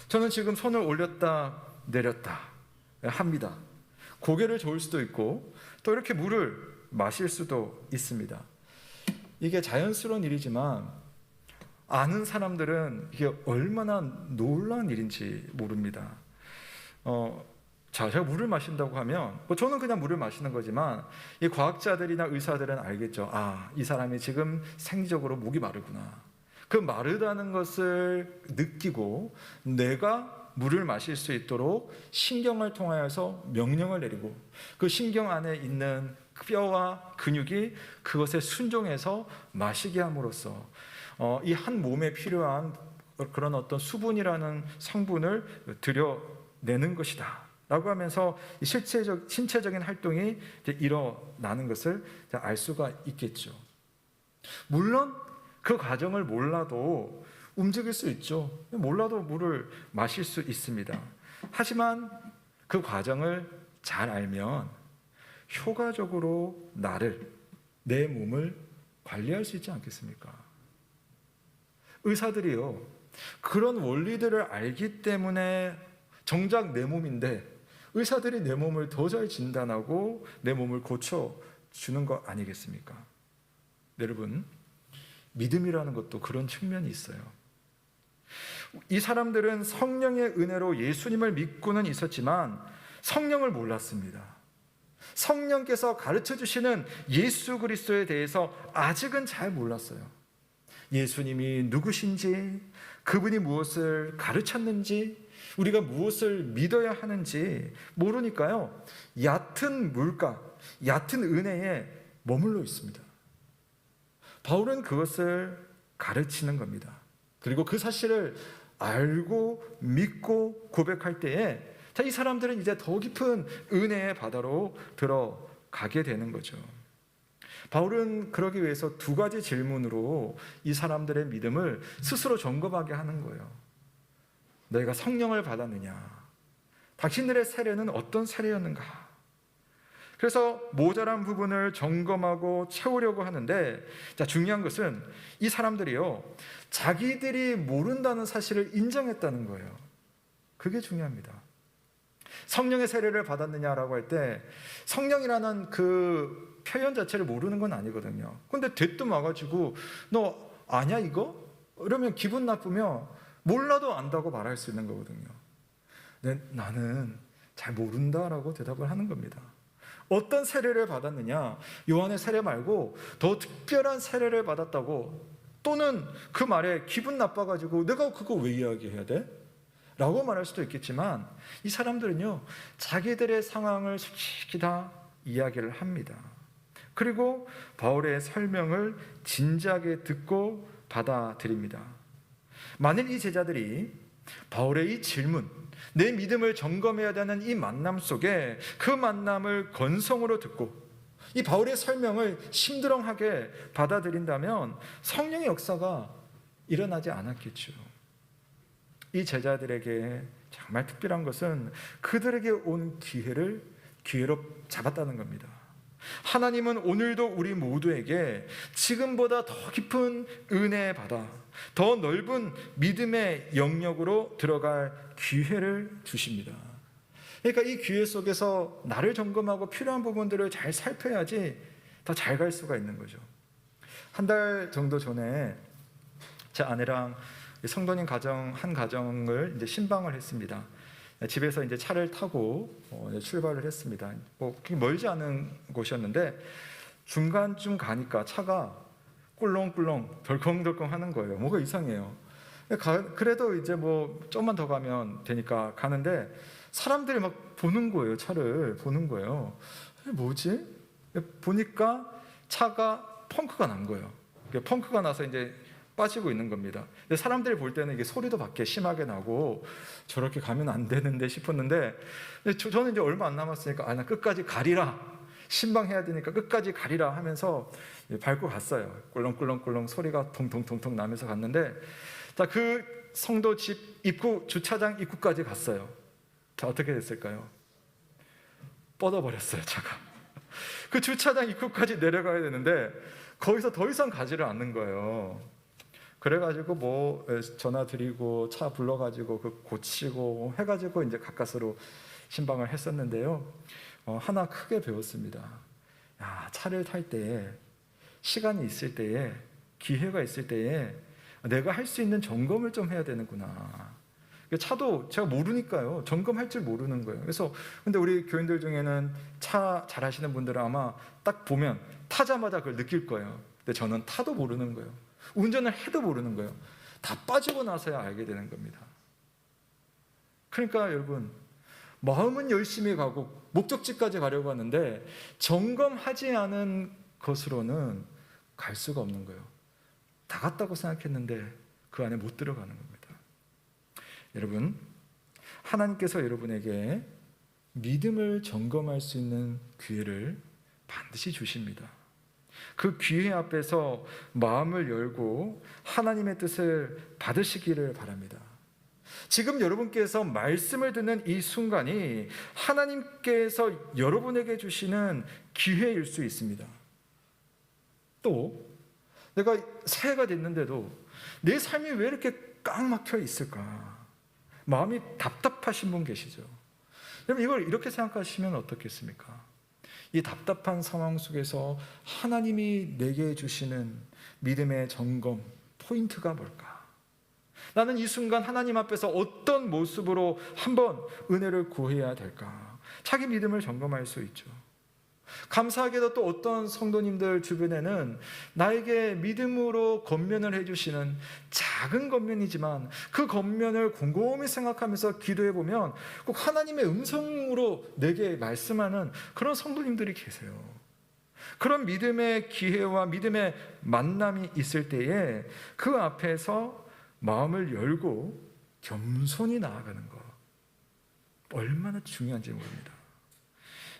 저는 지금 손을 올렸다 내렸다 합니다. 고개를 저을 수도 있고 또 이렇게 물을 마실 수도 있습니다. 이게 자연스러운 일이지만 아는 사람들은 이게 얼마나 놀라운 일인지 모릅니다. 제가 물을 마신다고 하면 저는 그냥 물을 마시는 거지만 이 과학자들이나 의사들은 알겠죠. 이 사람이 지금 생리적으로 목이 마르구나. 그 마르다는 것을 느끼고 내가 물을 마실 수 있도록 신경을 통하여서 명령을 내리고 그 신경 안에 있는 뼈와 근육이 그것에 순종해서 마시게 함으로써 이 한 몸에 필요한 그런 어떤 수분이라는 성분을 들여내는 것이다 라고 하면서 신체적인 활동이 일어나는 것을 알 수가 있겠죠. 물론 그 과정을 몰라도 움직일 수 있죠. 몰라도 물을 마실 수 있습니다. 하지만 그 과정을 잘 알면 효과적으로 내 몸을 관리할 수 있지 않겠습니까? 의사들이요, 그런 원리들을 알기 때문에 정작 내 몸인데 의사들이 내 몸을 더 잘 진단하고 내 몸을 고쳐주는 거 아니겠습니까? 여러분, 믿음이라는 것도 그런 측면이 있어요. 이 사람들은 성령의 은혜로 예수님을 믿고는 있었지만 성령을 몰랐습니다. 성령께서 가르쳐 주시는 예수 그리스도에 대해서 아직은 잘 몰랐어요. 예수님이 누구신지, 그분이 무엇을 가르쳤는지, 우리가 무엇을 믿어야 하는지 모르니까요, 얕은 물가, 얕은 은혜에 머물러 있습니다. 바울은 그것을 가르치는 겁니다. 그리고 그 사실을 알고 믿고 고백할 때에 이 사람들은 이제 더 깊은 은혜의 바다로 들어가게 되는 거죠. 바울은 그러기 위해서 두 가지 질문으로 이 사람들의 믿음을 스스로 점검하게 하는 거예요. 너희가 성령을 받았느냐? 당신들의 세례는 어떤 세례였는가? 그래서 모자란 부분을 점검하고 채우려고 하는데, 중요한 것은 이 사람들이요, 자기들이 모른다는 사실을 인정했다는 거예요. 그게 중요합니다. 성령의 세례를 받았느냐라고 할 때 성령이라는 그 표현 자체를 모르는 건 아니거든요. 근데 대뜸 와가지고 너 아냐 이거? 이러면 기분 나쁘면 몰라도 안다고 말할 수 있는 거거든요. 근데 나는 잘 모른다라고 대답을 하는 겁니다. 어떤 세례를 받았느냐? 요한의 세례 말고 더 특별한 세례를 받았다고, 또는 그 말에 기분 나빠가지고 내가 그거 왜 이야기해야 돼? 라고 말할 수도 있겠지만 이 사람들은요, 자기들의 상황을 솔직히 다 이야기를 합니다. 그리고 바울의 설명을 진지하게 듣고 받아들입니다. 만일 이 제자들이 바울의 이 질문, 내 믿음을 점검해야 되는 이 만남 속에 그 만남을 건성으로 듣고 이 바울의 설명을 심드렁하게 받아들인다면 성령의 역사가 일어나지 않았겠죠. 이 제자들에게 정말 특별한 것은 그들에게 온 기회로 잡았다는 겁니다. 하나님은 오늘도 우리 모두에게 지금보다 더 깊은 은혜의 바다, 더 넓은 믿음의 영역으로 들어갈 기회를 주십니다. 그러니까 이 기회 속에서 나를 점검하고 필요한 부분들을 잘 살펴야지 더 잘 갈 수가 있는 거죠. 한 달 정도 전에 제 아내랑 성도님 한 가정을 이제 신방을 했습니다. 집에서 이제 차를 타고 출발을 했습니다. 멀지 않은 곳이었는데 중간쯤 가니까 차가 꿀렁꿀렁 덜컹덜컹 하는 거예요. 뭐가 이상해요. 그래도 이제 좀만 더 가면 되니까 가는데 사람들이 막 보는 거예요. 차를 보는 거예요. 뭐지? 보니까 차가 펑크가 난 거예요. 펑크가 나서 이제 빠지고 있는 겁니다. 근데 사람들이 볼 때는 이게 소리도 밖에 심하게 나고 저렇게 가면 안 되는데 싶었는데 저는 이제 얼마 안 남았으니까 나 끝까지 가리라 신방해야 되니까 끝까지 가리라 하면서 밟고 갔어요. 꿀렁꿀렁꿀렁 소리가 통통통통 나면서 갔는데, 자, 그 성도 집 입구, 주차장 입구까지 갔어요. 자, 어떻게 됐을까요? 뻗어버렸어요, 차가. 그 주차장 입구까지 내려가야 되는데 거기서 더 이상 가지를 않는 거예요. 그래가지고 뭐 전화 드리고 차 불러가지고 그 고치고 해가지고 이제 가까스로 신방을 했었는데요. 하나 크게 배웠습니다. 야, 차를 탈 때, 시간이 있을 때에, 기회가 있을 때에 내가 할 수 있는 점검을 좀 해야 되는구나. 차도 제가 모르니까요. 점검할 줄 모르는 거예요. 그래서 근데 우리 교인들 중에는 차 잘하시는 분들은 아마 딱 보면 타자마자 그걸 느낄 거예요. 근데 저는 타도 모르는 거예요. 운전을 해도 모르는 거예요. 다 빠지고 나서야 알게 되는 겁니다. 그러니까 여러분, 마음은 열심히 가고 목적지까지 가려고 하는데 점검하지 않은 것으로는 갈 수가 없는 거예요. 다 갔다고 생각했는데 그 안에 못 들어가는 겁니다. 여러분, 하나님께서 여러분에게 믿음을 점검할 수 있는 기회를 반드시 주십니다. 그 기회 앞에서 마음을 열고 하나님의 뜻을 받으시기를 바랍니다. 지금 여러분께서 말씀을 듣는 이 순간이 하나님께서 여러분에게 주시는 기회일 수 있습니다. 또 내가 새해가 됐는데도 내 삶이 왜 이렇게 꽉 막혀 있을까? 마음이 답답하신 분 계시죠? 여러분, 이걸 이렇게 생각하시면 어떻겠습니까? 이 답답한 상황 속에서 하나님이 내게 주시는 믿음의 점검 포인트가 뭘까? 나는 이 순간 하나님 앞에서 어떤 모습으로 한번 은혜를 구해야 될까? 자기 믿음을 점검할 수 있죠. 감사하게도 또 어떤 성도님들 주변에는 나에게 믿음으로 권면을 해주시는 작은 권면이지만 그 권면을 곰곰이 생각하면서 기도해 보면 꼭 하나님의 음성으로 내게 말씀하는 그런 성도님들이 계세요. 그런 믿음의 기회와 믿음의 만남이 있을 때에 그 앞에서 마음을 열고 겸손히 나아가는 것, 얼마나 중요한지 모릅니다.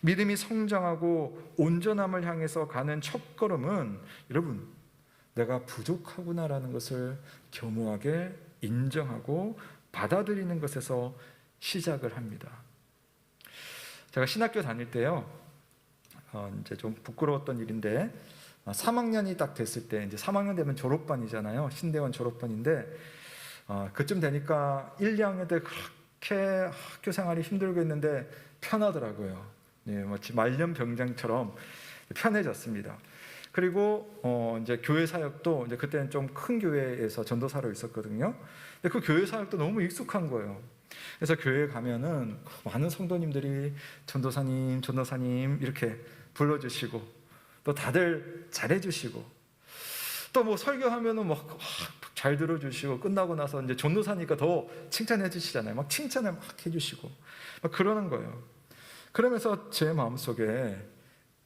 믿음이 성장하고 온전함을 향해서 가는 첫걸음은 여러분, 내가 부족하구나라는 것을 겸허하게 인정하고 받아들이는 것에서 시작을 합니다. 제가 신학교 다닐 때요, 이제 좀 부끄러웠던 일인데 3학년이 딱 됐을 때, 이제 3학년 되면 졸업반이잖아요. 신대원 졸업반인데 그쯤 되니까 1, 2학년 때 그렇게 학교 생활이 힘들고 했는데 편하더라고요. 네, 마치 말년병장처럼 편해졌습니다. 그리고 이제 교회 사역도 이제 그때는 좀 큰 교회에서 전도사로 있었거든요. 근데 그 교회 사역도 너무 익숙한 거예요. 그래서 교회에 가면은 많은 성도님들이 전도사님, 전도사님 이렇게 불러주시고 또 다들 잘해주시고 또 뭐 설교하면은 막 잘 들어주시고 끝나고 나서 이제 전도사니까 더 칭찬해주시잖아요. 막 칭찬을 막 해주시고 막 그러는 거예요. 그러면서 제 마음속에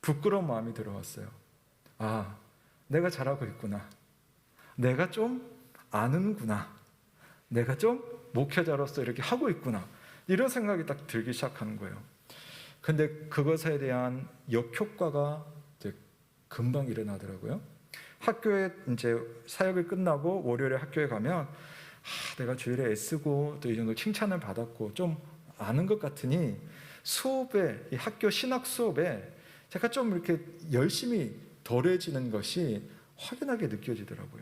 부끄러운 마음이 들어왔어요. 아, 내가 잘하고 있구나. 내가 좀 아는구나. 내가 좀 목회자로서 이렇게 하고 있구나. 이런 생각이 딱 들기 시작하는 거예요. 근데 그것에 대한 역효과가 이제 금방 일어나더라고요. 학교에 이제 사역을 끝나고 월요일에 학교에 가면 내가 주일에 애쓰고 또 이 정도 칭찬을 받았고 좀 아는 것 같으니 수업에, 이 학교 신학 수업에 제가 좀 이렇게 열심히 덜해지는 것이 확연하게 느껴지더라고요.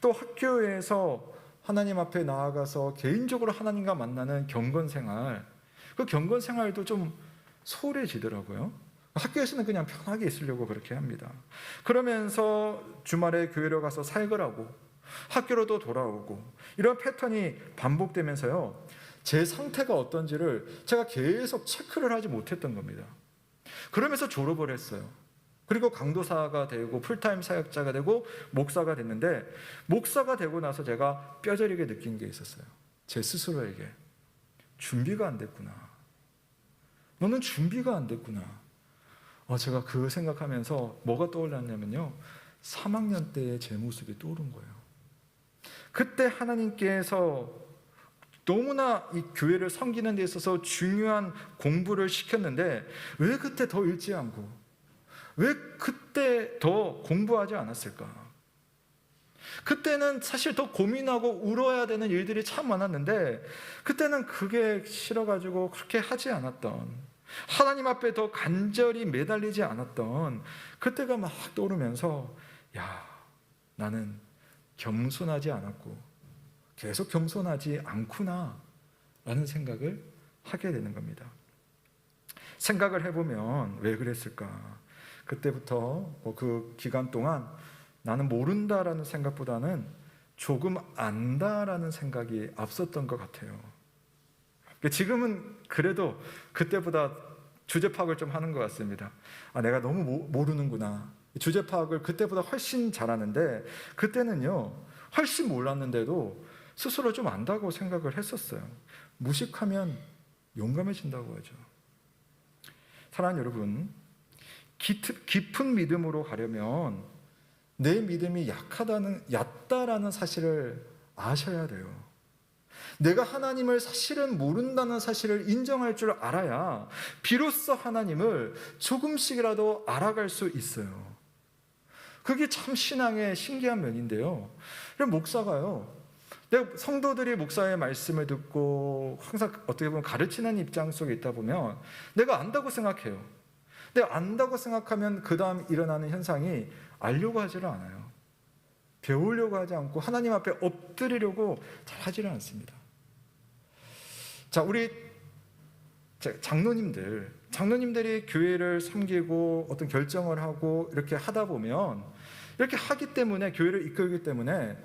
또 학교에서 하나님 앞에 나아가서 개인적으로 하나님과 만나는 경건 생활, 그 경건 생활도 좀 소홀해지더라고요. 학교에서는 그냥 편하게 있으려고 그렇게 합니다. 그러면서 주말에 교회로 가서 사역을 하고 학교로도 돌아오고 이런 패턴이 반복되면서요, 제 상태가 어떤지를 제가 계속 체크를 하지 못했던 겁니다. 그러면서 졸업을 했어요. 그리고 강도사가 되고 풀타임 사역자가 되고 목사가 됐는데, 목사가 되고 나서 제가 뼈저리게 느낀 게 있었어요. 제 스스로에게 준비가 안 됐구나. 너는 준비가 안 됐구나. 제가 그 생각하면서 뭐가 떠올랐냐면요, 3학년 때의 제 모습이 떠오른 거예요. 그때 하나님께서 너무나 이 교회를 섬기는 데 있어서 중요한 공부를 시켰는데 왜 그때 더 읽지 않고 왜 그때 더 공부하지 않았을까? 그때는 사실 더 고민하고 울어야 되는 일들이 참 많았는데 그때는 그게 싫어가지고 그렇게 하지 않았던, 하나님 앞에 더 간절히 매달리지 않았던 그때가 막 떠오르면서 야, 나는 겸손하지 않았고 계속 겸손하지 않구나 라는 생각을 하게 되는 겁니다. 생각을 해보면 왜 그랬을까? 그때부터 그 기간 동안 나는 모른다라는 생각보다는 조금 안다라는 생각이 앞섰던 것 같아요. 지금은 그래도 그때보다 주제 파악을 좀 하는 것 같습니다. 내가 너무 모르는구나. 주제 파악을 그때보다 훨씬 잘하는데 그때는요, 훨씬 몰랐는데도 스스로 좀 안다고 생각을 했었어요. 무식하면 용감해진다고 하죠. 사랑하는 여러분, 깊은 믿음으로 가려면 내 믿음이 얕다라는 사실을 아셔야 돼요. 내가 하나님을 사실은 모른다는 사실을 인정할 줄 알아야 비로소 하나님을 조금씩이라도 알아갈 수 있어요. 그게 참 신앙의 신기한 면인데요. 목사가요, 내가 성도들이 목사의 말씀을 듣고 항상 어떻게 보면 가르치는 입장 속에 있다 보면 내가 안다고 생각해요. 내가 안다고 생각하면 그 다음 일어나는 현상이 알려고 하지를 않아요. 배우려고 하지 않고 하나님 앞에 엎드리려고 잘 하지를 않습니다. 자, 우리 장로님들이 교회를 섬기고 어떤 결정을 하고 이렇게 하다 보면, 이렇게 하기 때문에, 교회를 이끌기 때문에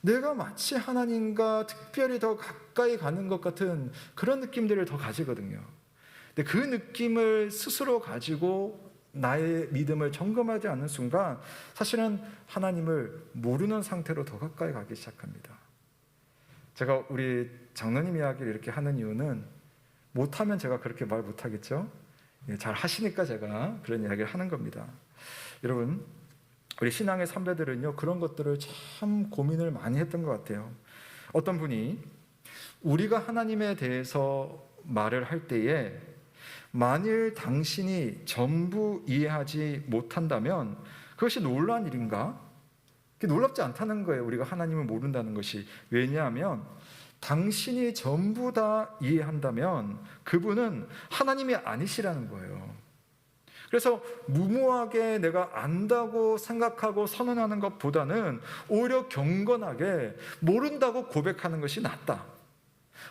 내가 마치 하나님과 특별히 더 가까이 가는 것 같은 그런 느낌들을 더 가지거든요. 근데 그 느낌을 스스로 가지고 나의 믿음을 점검하지 않는 순간 사실은 하나님을 모르는 상태로 더 가까이 가기 시작합니다. 제가 우리 장로님 이야기를 이렇게 하는 이유는, 못하면 제가 그렇게 말 못하겠죠? 잘 하시니까 제가 그런 이야기를 하는 겁니다. 여러분, 우리 신앙의 선배들은요, 그런 것들을 참 고민을 많이 했던 것 같아요. 어떤 분이 우리가 하나님에 대해서 말을 할 때에 만일 당신이 전부 이해하지 못한다면 그것이 놀라운 일인가? 놀랍지 않다는 거예요. 우리가 하나님을 모른다는 것이. 왜냐하면 당신이 전부 다 이해한다면 그분은 하나님이 아니시라는 거예요. 그래서 무모하게 내가 안다고 생각하고 선언하는 것보다는 오히려 경건하게 모른다고 고백하는 것이 낫다.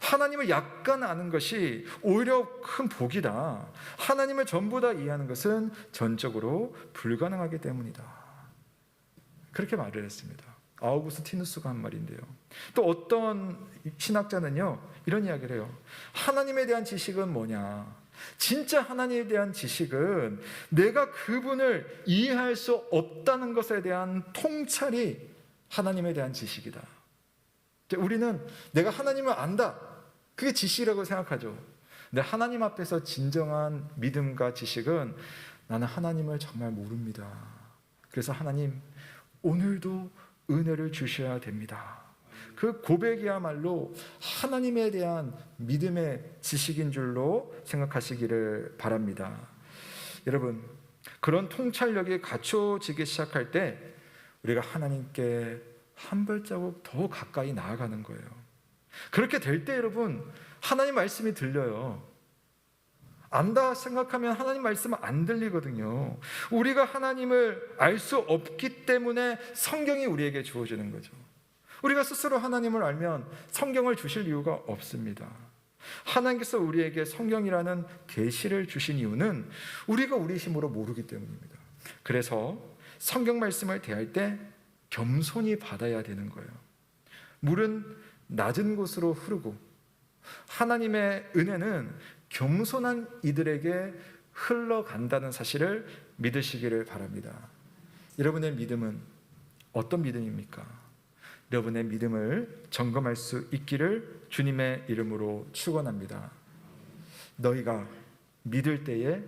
하나님을 약간 아는 것이 오히려 큰 복이다. 하나님을 전부 다 이해하는 것은 전적으로 불가능하기 때문이다. 그렇게 말을 했습니다. 아우구스티누스가 한 말인데요. 또 어떤 신학자는요, 이런 이야기를 해요. 하나님에 대한 지식은 뭐냐? 진짜 하나님에 대한 지식은 내가 그분을 이해할 수 없다는 것에 대한 통찰이 하나님에 대한 지식이다. 우리는 내가 하나님을 안다, 그게 지식이라고 생각하죠. 근데 하나님 앞에서 진정한 믿음과 지식은 나는 하나님을 정말 모릅니다. 그래서 하나님, 오늘도 은혜를 주셔야 됩니다. 그 고백이야말로 하나님에 대한 믿음의 지식인 줄로 생각하시기를 바랍니다. 여러분, 그런 통찰력이 갖춰지기 시작할 때 우리가 하나님께 한 발자국 더 가까이 나아가는 거예요. 그렇게 될 때 여러분, 하나님 말씀이 들려요. 안다 생각하면 하나님 말씀은 안 들리거든요. 우리가 하나님을 알 수 없기 때문에 성경이 우리에게 주어지는 거죠. 우리가 스스로 하나님을 알면 성경을 주실 이유가 없습니다. 하나님께서 우리에게 성경이라는 계시를 주신 이유는 우리가 우리 힘으로 모르기 때문입니다. 그래서 성경 말씀을 대할 때 겸손히 받아야 되는 거예요. 물은 낮은 곳으로 흐르고 하나님의 은혜는 겸손한 이들에게 흘러간다는 사실을 믿으시기를 바랍니다. 여러분의 믿음은 어떤 믿음입니까? 여러분의 믿음을 점검할 수 있기를 주님의 이름으로 축원합니다. 너희가 믿을 때에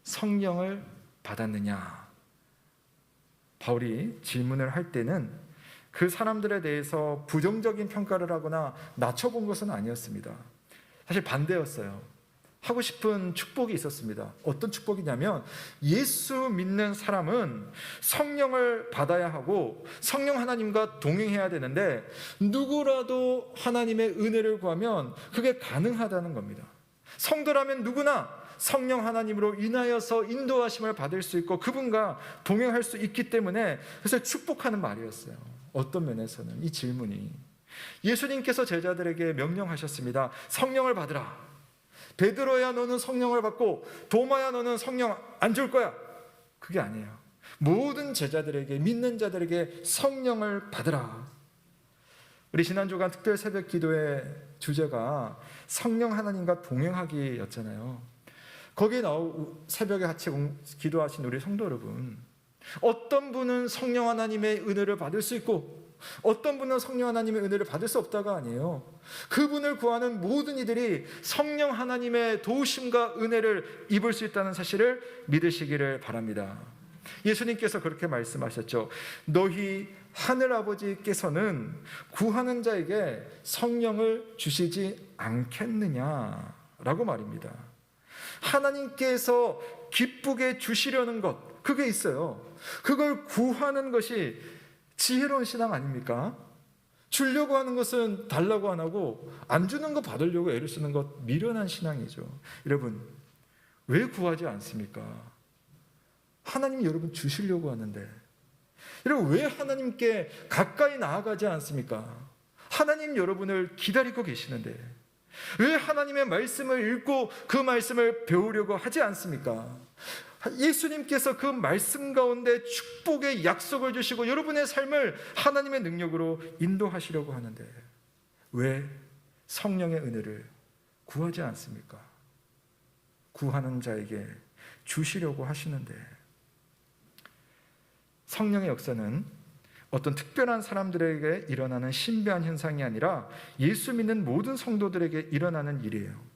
성령을 받았느냐? 바울이 질문을 할 때는 그 사람들에 대해서 부정적인 평가를 하거나 낮춰본 것은 아니었습니다. 사실 반대였어요. 하고 싶은 축복이 있었습니다. 어떤 축복이냐면 예수 믿는 사람은 성령을 받아야 하고 성령 하나님과 동행해야 되는데 누구라도 하나님의 은혜를 구하면 그게 가능하다는 겁니다. 성도라면 누구나 성령 하나님으로 인하여서 인도하심을 받을 수 있고 그분과 동행할 수 있기 때문에 그래서 축복하는 말이었어요. 어떤 면에서는 이 질문이 예수님께서 제자들에게 명령하셨습니다. 성령을 받으라. 베드로야 너는 성령을 받고 도마야 너는 성령 안 줄 거야. 그게 아니에요. 모든 제자들에게, 믿는 자들에게 성령을 받으라. 우리 지난 주간 특별 새벽 기도의 주제가 성령 하나님과 동행하기였잖아요. 거기에 새벽에 같이 기도하신 우리 성도 여러분, 어떤 분은 성령 하나님의 은혜를 받을 수 있고 어떤 분은 성령 하나님의 은혜를 받을 수 없다가 아니에요. 그분을 구하는 모든 이들이 성령 하나님의 도우심과 은혜를 입을 수 있다는 사실을 믿으시기를 바랍니다. 예수님께서 그렇게 말씀하셨죠. 너희 하늘아버지께서는 구하는 자에게 성령을 주시지 않겠느냐라고 말입니다. 하나님께서 기쁘게 주시려는 것, 그게 있어요. 그걸 구하는 것이 지혜로운 신앙 아닙니까? 주려고 하는 것은 달라고 안 하고 안 주는 거 받으려고 애를 쓰는 것, 미련한 신앙이죠. 여러분, 왜 구하지 않습니까? 하나님이 여러분 주시려고 하는데, 여러분 왜 하나님께 가까이 나아가지 않습니까? 하나님 여러분을 기다리고 계시는데 왜 하나님의 말씀을 읽고 그 말씀을 배우려고 하지 않습니까? 예수님께서 그 말씀 가운데 축복의 약속을 주시고 여러분의 삶을 하나님의 능력으로 인도하시려고 하는데 왜 성령의 은혜를 구하지 않습니까? 구하는 자에게 주시려고 하시는데, 성령의 역사는 어떤 특별한 사람들에게 일어나는 신비한 현상이 아니라 예수 믿는 모든 성도들에게 일어나는 일이에요.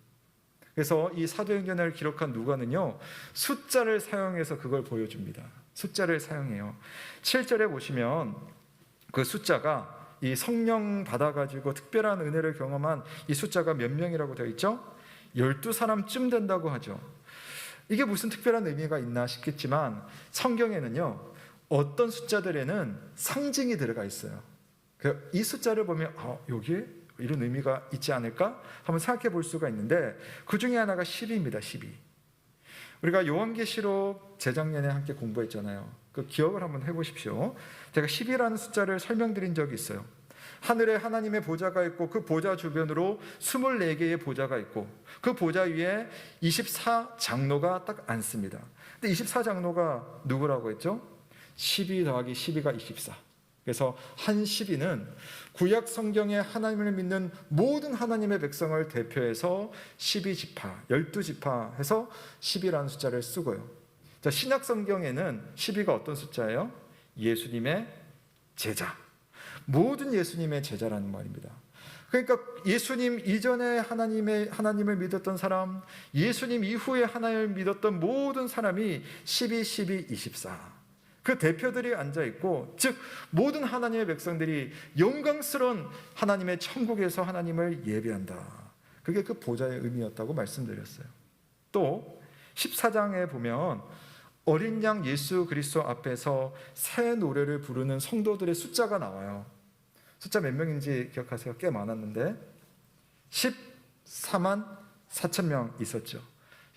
그래서 이 사도행전을 기록한 누가는요, 숫자를 사용해서 그걸 보여줍니다. 숫자를 사용해요. 7절에 보시면 그 숫자가 이 성령 받아가지고 특별한 은혜를 경험한 이 숫자가 몇 명이라고 되어 있죠? 12사람쯤 된다고 하죠. 이게 무슨 특별한 의미가 있나 싶겠지만 성경에는요, 어떤 숫자들에는 상징이 들어가 있어요. 이 숫자를 보면 여기에 이런 의미가 있지 않을까? 한번 생각해 볼 수가 있는데 그 중에 하나가 10입니다. 12. 우리가 요한계시록 재작년에 함께 공부했잖아요. 그 기억을 한번 해보십시오. 제가 10이라는 숫자를 설명드린 적이 있어요. 하늘에 하나님의 보좌가 있고 그 보좌 주변으로 24개의 보좌가 있고 그 보좌 위에 24장로가 딱 앉습니다. 근데 24장로가 누구라고 했죠? 12 더하기 12가 24. 그래서 한 12는 구약 성경에 하나님을 믿는 모든 하나님의 백성을 대표해서 12지파, 12지파 해서 10이라는 숫자를 쓰고요. 자, 신약 성경에는 12가 어떤 숫자예요? 예수님의 제자. 모든 예수님의 제자라는 말입니다. 그러니까 예수님 이전에 하나님을 믿었던 사람, 예수님 이후에 하나님을 믿었던 모든 사람이 12, 12, 24. 그 대표들이 앉아있고, 즉 모든 하나님의 백성들이 영광스러운 하나님의 천국에서 하나님을 예배한다. 그게 그 보좌의 의미였다고 말씀드렸어요. 또 14장에 보면 어린 양 예수 그리스도 앞에서 새 노래를 부르는 성도들의 숫자가 나와요. 숫자 몇 명인지 기억하세요? 꽤 많았는데 14만 4천 명 있었죠.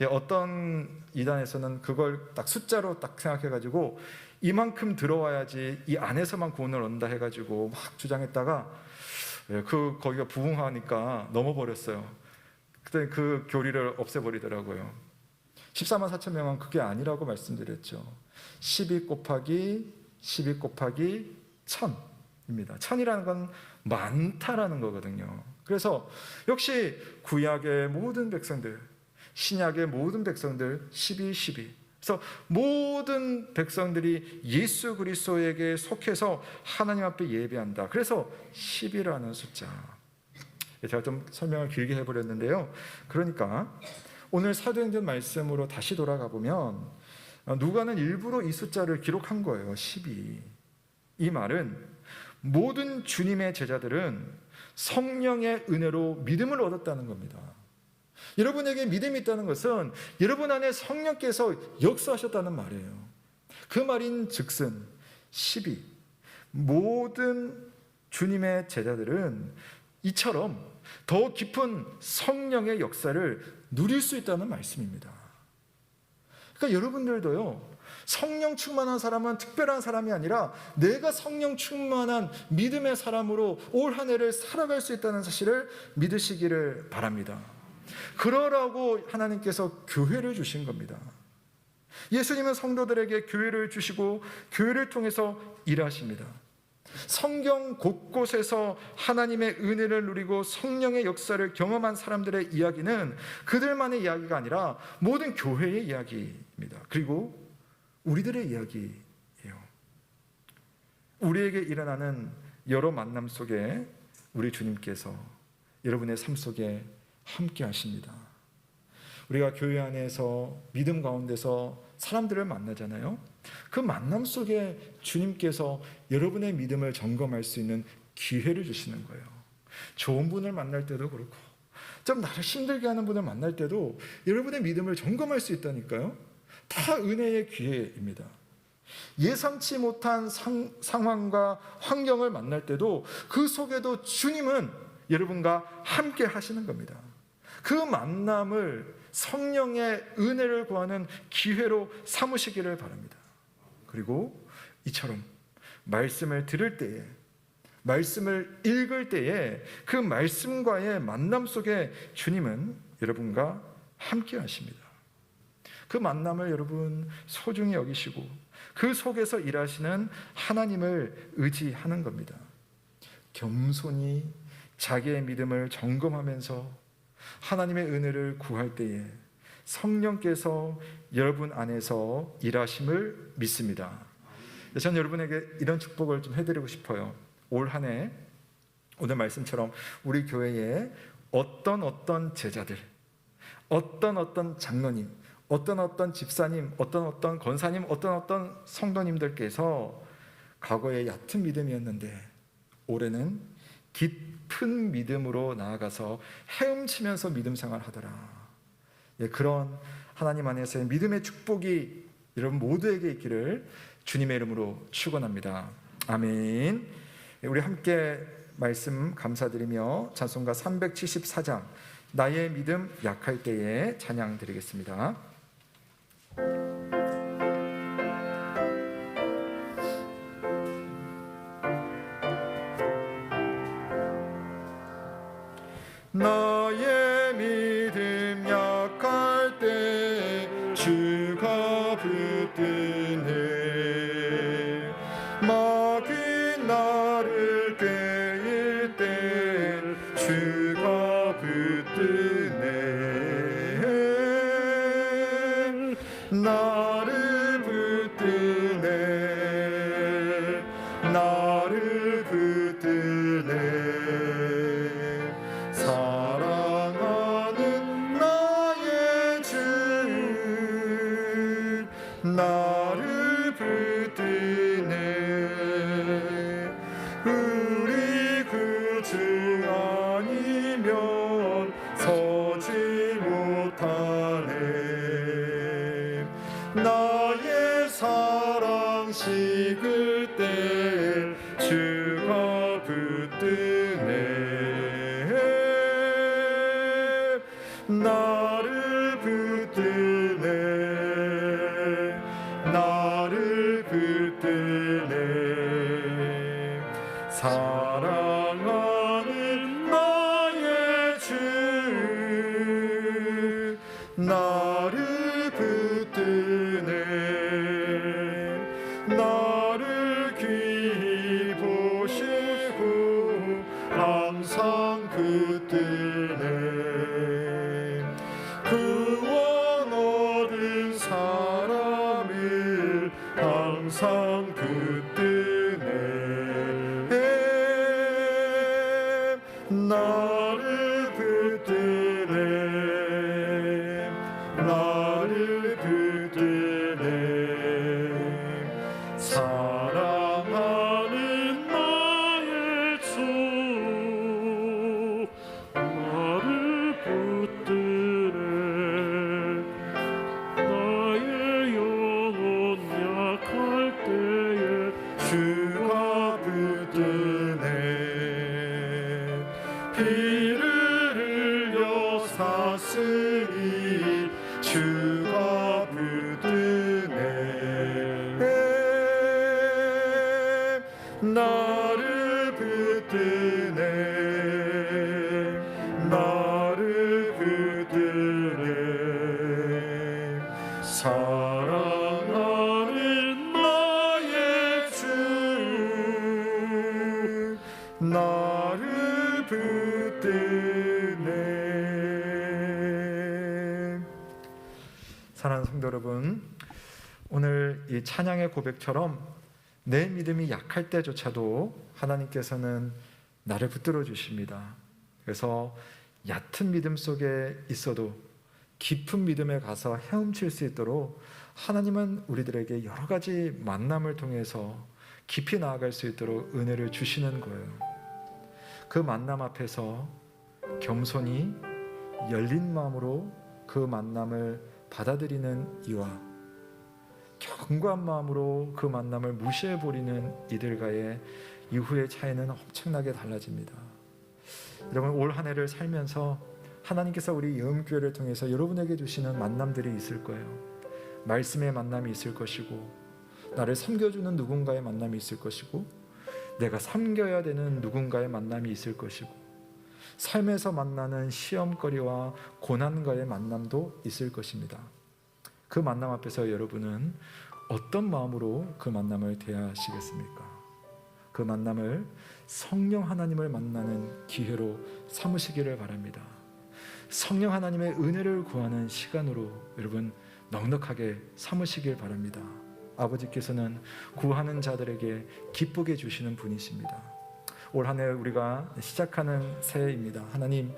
어떤 이단에서는 그걸 딱 숫자로 딱 생각해가지고 이만큼 들어와야지 이 안에서만 구원을 얻는다 해가지고 막 주장했다가 거기가 부흥하니까 넘어버렸어요. 그때 그 교리를 없애버리더라고요. 14만 4천 명은 그게 아니라고 말씀드렸죠. 12 곱하기 1000입니다. 1000이라는 건 많다라는 거거든요. 그래서 역시 구약의 모든 백성들, 신약의 모든 백성들 12, 12. 그래서 모든 백성들이 예수 그리스도에게 속해서 하나님 앞에 예배한다. 그래서 10이라는 숫자. 제가 좀 설명을 길게 해버렸는데요. 그러니까 오늘 사도행전 말씀으로 다시 돌아가 보면 누가는 일부러 이 숫자를 기록한 거예요. 12. 이 말은 모든 주님의 제자들은 성령의 은혜로 믿음을 얻었다는 겁니다. 여러분에게 믿음이 있다는 것은 여러분 안에 성령께서 역사하셨다는 말이에요. 그 말인 즉슨 12 모든 주님의 제자들은 이처럼 더 깊은 성령의 역사를 누릴 수 있다는 말씀입니다. 그러니까 여러분들도요, 성령 충만한 사람은 특별한 사람이 아니라 내가 성령 충만한 믿음의 사람으로 올 한 해를 살아갈 수 있다는 사실을 믿으시기를 바랍니다. 그러라고 하나님께서 교회를 주신 겁니다. 예수님은 성도들에게 교회를 주시고 교회를 통해서 일하십니다. 성경 곳곳에서 하나님의 은혜를 누리고 성령의 역사를 경험한 사람들의 이야기는 그들만의 이야기가 아니라 모든 교회의 이야기입니다. 그리고 우리들의 이야기예요. 우리에게 일어나는 여러 만남 속에 우리 주님께서 여러분의 삶 속에 함께 하십니다. 우리가 교회 안에서 믿음 가운데서 사람들을 만나잖아요. 그 만남 속에 주님께서 여러분의 믿음을 점검할 수 있는 기회를 주시는 거예요. 좋은 분을 만날 때도 그렇고 좀 나를 힘들게 하는 분을 만날 때도 여러분의 믿음을 점검할 수 있다니까요. 다 은혜의 기회입니다. 예상치 못한 상황과 환경을 만날 때도 그 속에도 주님은 여러분과 함께 하시는 겁니다. 그 만남을 성령의 은혜를 구하는 기회로 삼으시기를 바랍니다. 그리고 이처럼 말씀을 들을 때에, 말씀을 읽을 때에 그 말씀과의 만남 속에 주님은 여러분과 함께 하십니다. 그 만남을 여러분 소중히 여기시고 그 속에서 일하시는 하나님을 의지하는 겁니다. 겸손히 자기의 믿음을 점검하면서 하나님의 은혜를 구할 때에 성령께서 여러분 안에서 일하심을 믿습니다. 저는 여러분에게 이런 축복을 좀 해드리고 싶어요. 올 한 해 오늘 말씀처럼 우리 교회에 어떤 제자들, 어떤 장로님, 어떤 집사님, 어떤 권사님, 어떤 성도님들께서 과거에 얕은 믿음이었는데 올해는 깊은 믿음으로 나아가서 헤엄치면서 믿음 생활하더라. 그런 하나님 안에서의 믿음의 축복이 여러분 모두에게 있기를 주님의 이름으로 축원합니다. 아멘. 우리 함께 말씀 감사드리며 찬송가 374장 나의 믿음 약할 때에 찬양 드리겠습니다. 나의 믿음 약할 때 주가 붙드네. 마귀 나를 꾀일 때 주가 붙드네. 나를 붙드네. 나를 붙드네. 사랑하는 나의 주 나를 붙드네. 우리 구주 아니면 서지 못하네. 나의 사랑 식을 때 주가 붙드네. 나를 붙드네. 나를 붙드네. 사랑하는 나의 주 나를 붙드네. 나를 귀히 보시고 항상 붙드네. 구원 얻은 사람을 항상 붙드네. 나를 붙드네. 나를 붙드네. 사랑하는 나의 주가 붙드네 피를 흘려 샀으니 주가 붙드네 나를 붙드네 나를 붙드네 사랑하는 나의 주 나를 붙드네. 사랑하는 성도 여러분, 오늘 이 찬양의 고백처럼 내 믿음이 약할 때조차도 하나님께서는 나를 붙들어 주십니다. 그래서 얕은 믿음 속에 있어도 깊은 믿음에 가서 헤엄칠 수 있도록 하나님은 우리들에게 여러 가지 만남을 통해서 깊이 나아갈 수 있도록 은혜를 주시는 거예요. 그 만남 앞에서 겸손히 열린 마음으로 그 만남을 받아들이는 이와 견고한 마음으로 그 만남을 무시해버리는 이들과의 이후의 차이는 엄청나게 달라집니다. 여러분, 올 한 해를 살면서 하나님께서 우리 예음교회를 통해서 여러분에게 주시는 만남들이 있을 거예요. 말씀의 만남이 있을 것이고, 나를 섬겨주는 누군가의 만남이 있을 것이고, 내가 섬겨야 되는 누군가의 만남이 있을 것이고, 삶에서 만나는 시험거리와 고난과의 만남도 있을 것입니다. 그 만남 앞에서 여러분은 어떤 마음으로 그 만남을 대하시겠습니까? 그 만남을 성령 하나님을 만나는 기회로 삼으시기를 바랍니다. 성령 하나님의 은혜를 구하는 시간으로 여러분 넉넉하게 삼으시길 바랍니다. 아버지께서는 구하는 자들에게 기쁘게 주시는 분이십니다. 올 한 해 우리가 시작하는 새해입니다. 하나님,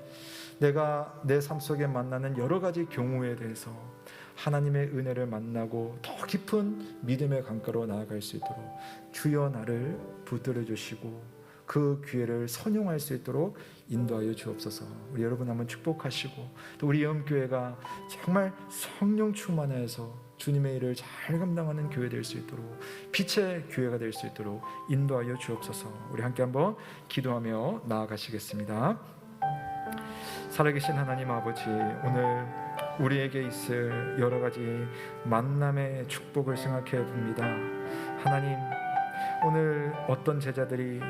내가 내 삶 속에 만나는 여러 가지 경우에 대해서 하나님의 은혜를 만나고 더 깊은 믿음의 강가로 나아갈 수 있도록 주여 나를 붙들어 주시고 그 기회를 선용할 수 있도록 인도하여 주옵소서. 우리 여러분 한번 축복하시고, 또 우리 예음교회가 정말 성령 충만해서 주님의 일을 잘 감당하는 교회 될 수 있도록, 빛의 교회가 될 수 있도록 인도하여 주옵소서. 우리 함께 한번 기도하며 나아가시겠습니다. 살아계신 하나님 아버지, 오늘 우리에게 있을 여러 가지 만남의 축복을 생각해 봅니다. 하나님, 오늘 어떤 제자들이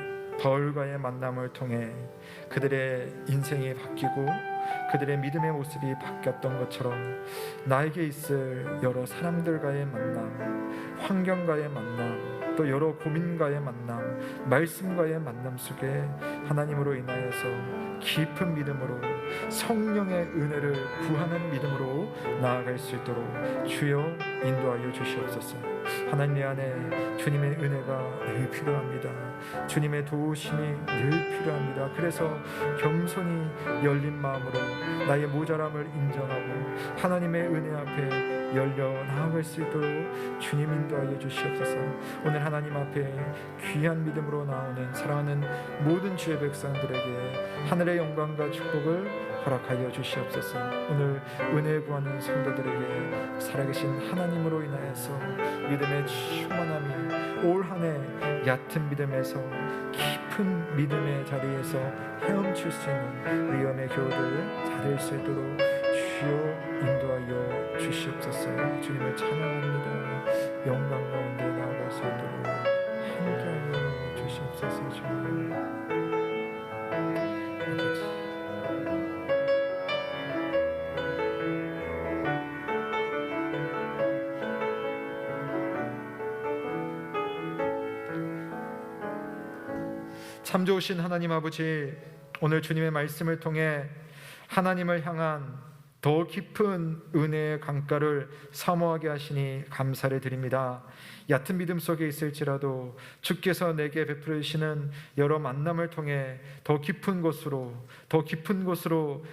바울과의 만남을 통해 그들의 인생이 바뀌고 그들의 믿음의 모습이 바뀌었던 것처럼 나에게 있을 여러 사람들과의 만남, 환경과의 만남, 또 여러 고민과의 만남, 말씀과의 만남 속에 하나님으로 인하여서 깊은 믿음으로 성령의 은혜를 구하는 믿음으로 나아갈 수 있도록 주여 인도하여 주시옵소서. 하나님, 내 안에 주님의 은혜가 늘 필요합니다. 주님의 도우심이 늘 필요합니다. 그래서 겸손히 열린 마음으로 나의 모자람을 인정하고 하나님의 은혜 앞에 열려 나아갈 수 있도록 주님 인도하여 주시옵소서. 오늘 하나님 앞에 귀한 믿음으로 나오는 사랑하는 모든 주의 백성들에게 하늘의 영광과 축복을 허락하여 주시옵소서. 오늘 은혜 구하는 성도들에게 살아계신 하나님으로 인하여서 믿음의 충만함이 올 한 해 얕은 믿음에서 깊은 믿음의 자리에서 헤엄칠 수 있는 위엄의 교우들 다 될 수 있도록 주여 인도하여 주시옵소서. 주님을 찬양합니다. 영광 가운데 나아갈 수 있도록 함께하여 주시옵소서. 주님. 참 좋으신 하나님 아버지, 오늘 주님의 말씀을 통해 하나님을 향한 더 깊은 은혜의 강가를 사모하게 하시니 감사를 드립니다. 얕은 믿음 속에 있을지라도 주께서 내게 베풀으시는 여러 만남을 통해 더 깊은 곳으로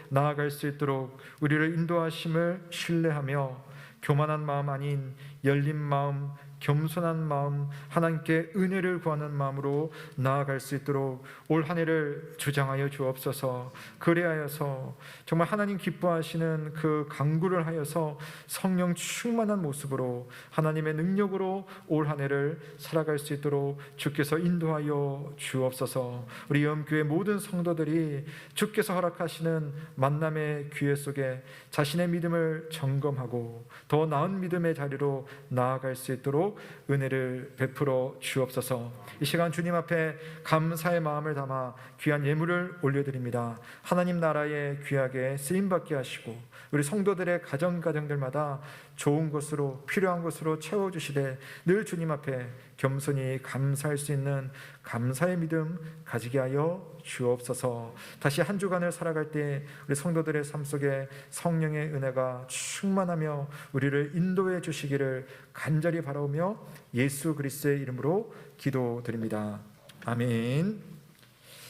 나아갈 수 있도록 우리를 인도하심을 신뢰하며 교만한 마음 아닌 열린 마음, 겸손한 마음, 하나님께 은혜를 구하는 마음으로 나아갈 수 있도록 올 한 해를 주장하여 주옵소서. 그리하여서 정말 하나님 기뻐하시는 그 강구를 하여서 성령 충만한 모습으로 하나님의 능력으로 올 한 해를 살아갈 수 있도록 주께서 인도하여 주옵소서. 우리 영교회 모든 성도들이 주께서 허락하시는 만남의 기회 속에 자신의 믿음을 점검하고 더 나은 믿음의 자리로 나아갈 수 있도록 은혜를 베풀어 주옵소서. 이 시간 주님 앞에 감사의 마음을 담아 귀한 예물을 올려드립니다. 하나님 나라에 귀하게 쓰임받게 하시고 우리 성도들의 가정들마다 좋은 것으로 필요한 것으로 채워주시되 늘 주님 앞에 겸손히 감사할 수 있는 감사의 믿음 가지게 하여 주옵소서. 다시 한 주간을 살아갈 때 우리 성도들의 삶 속에 성령의 은혜가 충만하며 우리를 인도해 주시기를 간절히 바라오며 예수 그리스도의 이름으로 기도드립니다. 아멘.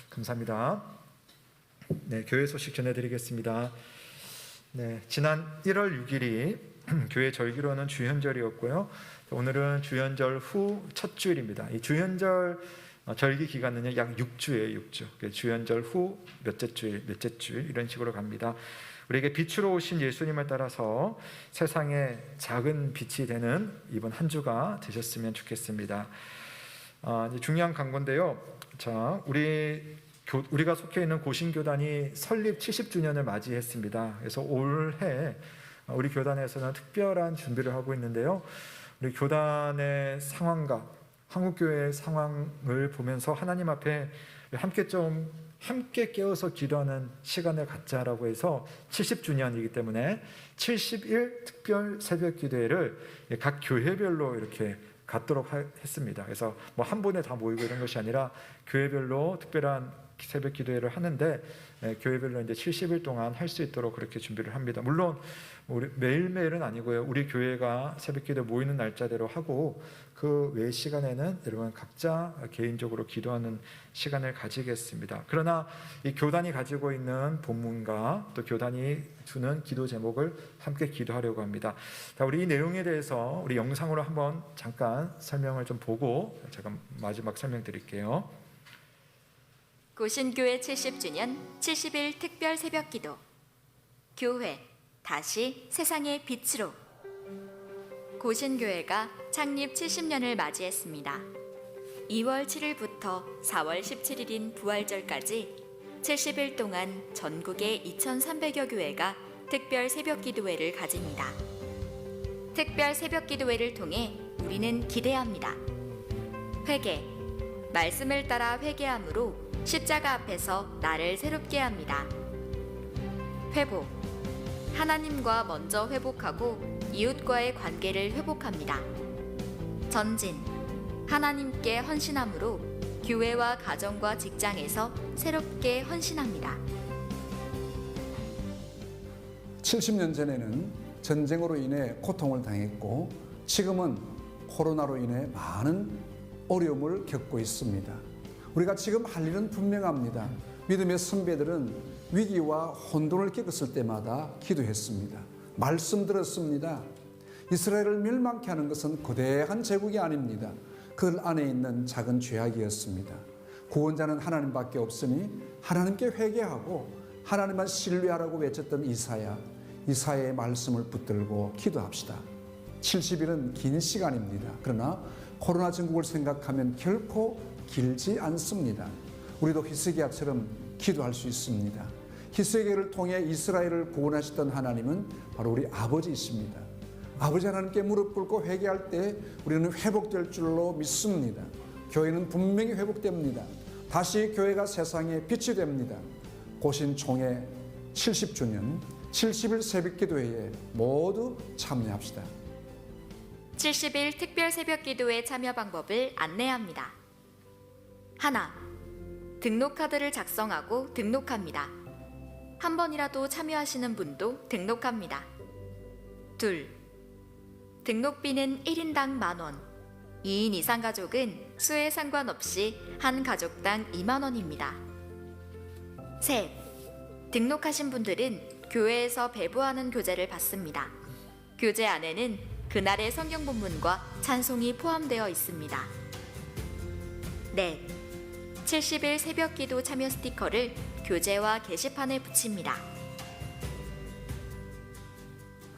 감사합니다. 네, 교회 소식 전해드리겠습니다. 네, 지난 1월 6일이 교회 절기로는 주현절이었고요. 오늘은 주현절 후 첫 주일입니다. 이 주현절 절기 기간은 약 6주예요. 6주. 주현절 후 몇째 주일 이런 식으로 갑니다. 우리에게 빛으로 오신 예수님을 따라서 세상에 작은 빛이 되는 이번 한 주가 되셨으면 좋겠습니다. 이제 중요한 광고인데요. 자, 우리가 속해 있는 고신교단이 설립 70주년을 맞이했습니다. 그래서 올해 우리 교단에서는 특별한 준비를 하고 있는데요. 우리 교단의 상황과 한국교회의 상황을 보면서 하나님 앞에 함께 깨어서 기도하는 시간을 갖자라고 해서 70주년이기 때문에 70일 특별 새벽 기도회를 각 교회별로 이렇게 갖도록 했습니다. 그래서 뭐 한 번에 다 모이고 이런 것이 아니라 교회별로 특별한 새벽 기도회를 하는데 교회별로 이제 70일 동안 할 수 있도록 그렇게 준비를 합니다. 물론 우리 매일매일은 아니고요. 우리 교회가 새벽 기도 모이는 날짜대로 하고 그 외 시간에는 여러분 각자 개인적으로 기도하는 시간을 가지겠습니다. 그러나 이 교단이 가지고 있는 본문과 또 교단이 주는 기도 제목을 함께 기도하려고 합니다. 자, 우리 이 내용에 대해서 우리 영상으로 한번 잠깐 설명을 좀 보고 제가 마지막 설명드릴게요. 고신교회 70주년 70일 특별 새벽기도. 교회 다시 세상의 빛으로. 고신교회가 창립 70년을 맞이했습니다. 2월 7일부터 4월 17일인 부활절까지 70일 동안 전국의 2,300여 교회가 특별 새벽기도회를 가집니다. 특별 새벽기도회를 통해 우리는 기대합니다. 회개, 말씀을 따라 회개함으로 십자가 앞에서 나를 새롭게 합니다. 회복, 하나님과 먼저 회복하고 이웃과의 관계를 회복합니다. 전진, 하나님께 헌신함으로 교회와 가정과 직장에서 새롭게 헌신합니다. 70년 전에는 전쟁으로 인해 고통을 당했고 지금은 코로나로 인해 많은 어려움을 겪고 있습니다. 우리가 지금 할 일은 분명합니다. 믿음의 선배들은 위기와 혼돈을 겪었을 때마다 기도했습니다. 말씀 들었습니다. 이스라엘을 멸망케 하는 것은 거대한 제국이 아닙니다. 그 안에 있는 작은 죄악이었습니다. 구원자는 하나님밖에 없으니 하나님께 회개하고 하나님만 신뢰하라고 외쳤던 이사야의 말씀을 붙들고 기도합시다. 70일은 긴 시간입니다. 그러나 코로나 전국을 생각하면 결코 길지 않습니다. 우리도 히스기야처럼 기도할 수 있습니다. 히스기야를 통해 이스라엘을 구원하셨던 하나님은 바로 우리 아버지이십니다. 아버지 하나님께 무릎 꿇고 회개할 때 우리는 회복될 줄로 믿습니다. 교회는 분명히 회복됩니다. 다시 교회가 세상에 빛이 됩니다. 고신총회 70주년 70일 새벽기도회에 모두 참여합시다. 70일 특별 새벽기도회 참여 방법을 안내합니다. 하나, 등록카드를 작성하고 등록합니다. 한 번이라도 참여하시는 분도 등록합니다. 둘, 등록비는 1인당 10,000원, 2인 이상 가족은 수에 상관없이 한 가족당 20,000원입니다. 셋, 등록하신 분들은 교회에서 배부하는 교재를 받습니다. 교재 안에는 그날의 성경 본문과 찬송이 포함되어 있습니다. 넷, 70일 새벽기도 참여 스티커를 교재와 게시판에 붙입니다.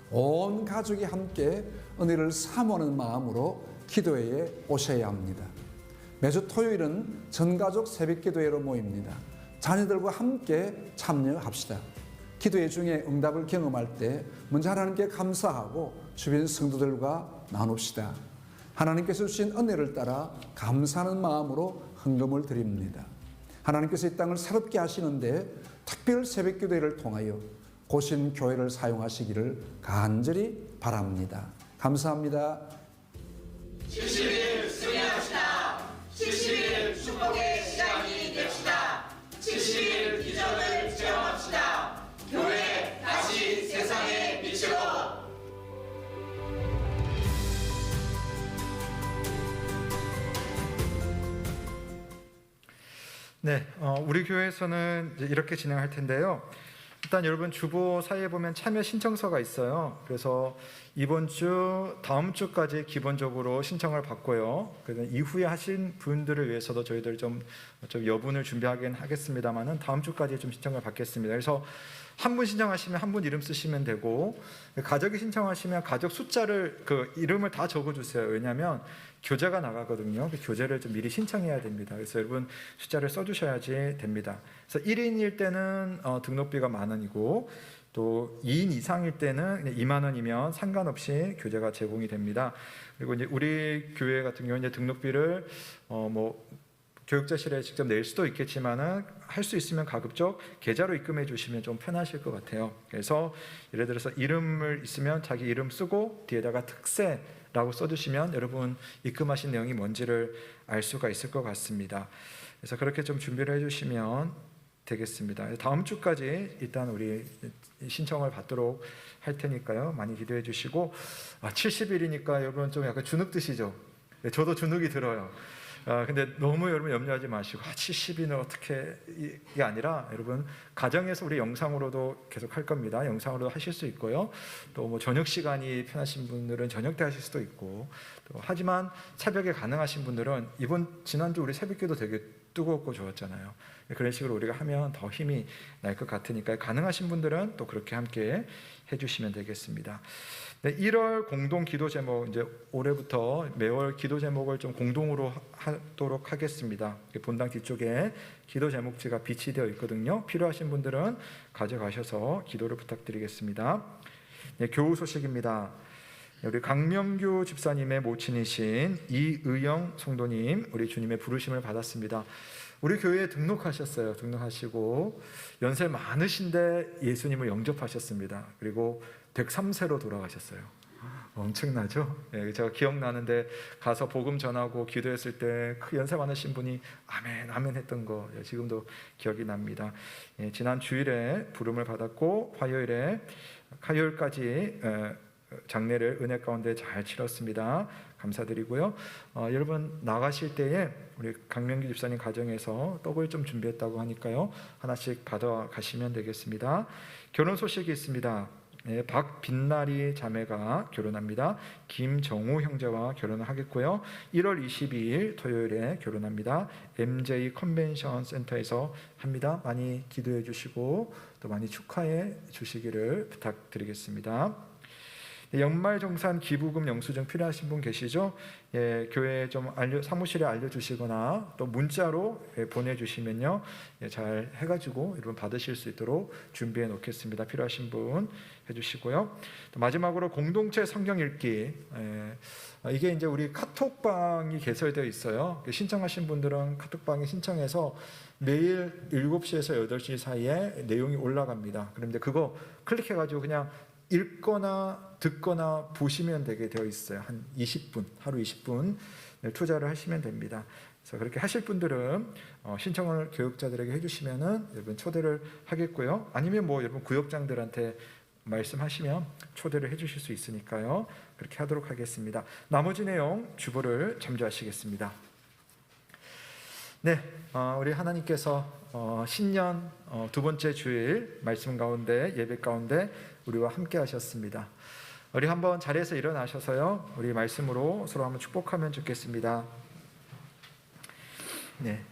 온 가족이 함께 은혜를 사모하는 마음으로 기도회에 오셔야 합니다. 매주 토요일은 전가족 새벽기도회로 모입니다. 자녀들과 함께 참여합시다. 기도회 중에 응답을 경험할 때 먼저 하나님께 감사하고 주변 성도들과 나눕시다. 하나님께서 주신 은혜를 따라 감사하는 마음으로 헌금을 드립니다. 하나님께서 이 땅을 새롭게 하시는데 특별 새벽기도회를 통하여 고신 교회를 사용하시기를 간절히 바랍니다. 감사합니다. 70일 승리합시다. 70일 축복의 시작이 됩시다. 70일 비전을 체험합시다. 교회 다시 세상에 비추고. 네, 우리 교회에서는 이제 이렇게 진행할 텐데요. 일단 여러분 주보 사이에 보면 참여 신청서가 있어요. 그래서 이번 주, 다음 주까지 기본적으로 신청을 받고요. 그래서 이후에 하신 분들을 위해서도 저희들 좀 여분을 준비하긴 하겠습니다만은 다음 주까지 좀 신청을 받겠습니다. 그래서 한 분 신청하시면 한 분 이름 쓰시면 되고, 가족이 신청하시면 가족 숫자를 그 이름을 다 적어주세요. 왜냐하면 교재가 나가거든요. 그 교재를 좀 미리 신청해야 됩니다. 그래서 여러분 숫자를 써주셔야지 됩니다. 그래서 1인일 때는 등록비가 10,000원이고 또 2인 이상일 때는 20,000원이면 상관없이 교재가 제공이 됩니다. 그리고 이제 우리 교회 같은 경우는 이제 등록비를 교육자실에 직접 낼 수도 있겠지만은 할 수 있으면 가급적 계좌로 입금해 주시면 좀 편하실 것 같아요. 그래서 예를 들어서 이름을 있으면 자기 이름 쓰고 뒤에다가 특세라고 써주시면 여러분 입금하신 내용이 뭔지를 알 수가 있을 것 같습니다. 그래서 그렇게 좀 준비를 해주시면 되겠습니다. 다음 주까지 일단 우리 신청을 받도록 할 테니까요. 많이 기도해 주시고 70일이니까 여러분 좀 약간 주눅 드시죠? 저도 주눅이 들어요. 근데 너무 여러분 염려하지 마시고 70일은 어떻게 이게 아니라 여러분 가정에서 우리 영상으로도 계속 할 겁니다. 영상으로도 하실 수 있고요. 또 뭐 저녁 시간이 편하신 분들은 저녁 때 하실 수도 있고 또 하지만 새벽에 가능하신 분들은 지난주 우리 새벽기도 되게 뜨겁고 좋았잖아요. 그런 식으로 우리가 하면 더 힘이 날 것 같으니까 가능하신 분들은 또 그렇게 함께 해주시면 되겠습니다. 네, 1월 공동 기도 제목 이제 올해부터 매월 기도 제목을 좀 공동으로 하도록 하겠습니다. 본당 뒤쪽에 기도 제목지가 비치되어 있거든요. 필요하신 분들은 가져가셔서 기도를 부탁드리겠습니다. 네, 교우 소식입니다. 우리 강명규 집사님의 모친이신 이의영 성도님, 우리 주님의 부르심을 받았습니다. 우리 교회에 등록하셨어요. 등록하시고 연세 많으신데 예수님을 영접하셨습니다. 그리고 103세로 돌아가셨어요. 엄청나죠? 예, 제가 기억나는데 가서 복음 전하고 기도했을 때 그 연세 많으신 분이 아멘 아멘 했던 거 지금도 기억이 납니다. 예, 지난 주일에 부름을 받았고 화요일까지 장례를 은혜 가운데 잘 치렀습니다. 감사드리고요. 여러분 나가실 때에 우리 강명기 집사님 가정에서 떡을 좀 준비했다고 하니까요. 하나씩 받아 가시면 되겠습니다. 결혼 소식이 있습니다. 네, 박빛나리 자매가 결혼합니다. 김정우 형제와 결혼을 하겠고요. 1월 22일 토요일에 결혼합니다. MJ 컨벤션 센터에서 합니다. 많이 기도해 주시고 또 많이 축하해 주시기를 부탁드리겠습니다. 연말정산 기부금 영수증 필요하신 분 계시죠? 예, 교회에 좀 사무실에 알려주시거나 또 문자로 보내주시면요, 잘 해가지고 여러분 받으실 수 있도록 준비해 놓겠습니다. 필요하신 분 해주시고요. 또 마지막으로 공동체 성경 읽기. 이게 이제 우리 카톡방이 개설되어 있어요. 신청하신 분들은 카톡방에 신청해서 매일 7시에서 8시 사이에 내용이 올라갑니다. 그런데 그거 클릭해가지고 그냥 읽거나 듣거나 보시면 되게 되어 있어요. 한 20분, 하루 20분 투자를 하시면 됩니다. 그래서 그렇게 하실 분들은 신청을 교육자들에게 해주시면은 여러분 초대를 하겠고요. 아니면 뭐 여러분 구역장들한테 말씀하시면 초대를 해주실 수 있으니까요. 그렇게 하도록 하겠습니다. 나머지 내용 주보를 참조하시겠습니다. 네, 우리 하나님께서 신년 두 번째 주일 말씀 가운데 예배 가운데 우리와 함께 하셨습니다. 우리 한번 자리에서 일어나셔서요, 우리 말씀으로 서로 한번 축복하면 좋겠습니다. 네,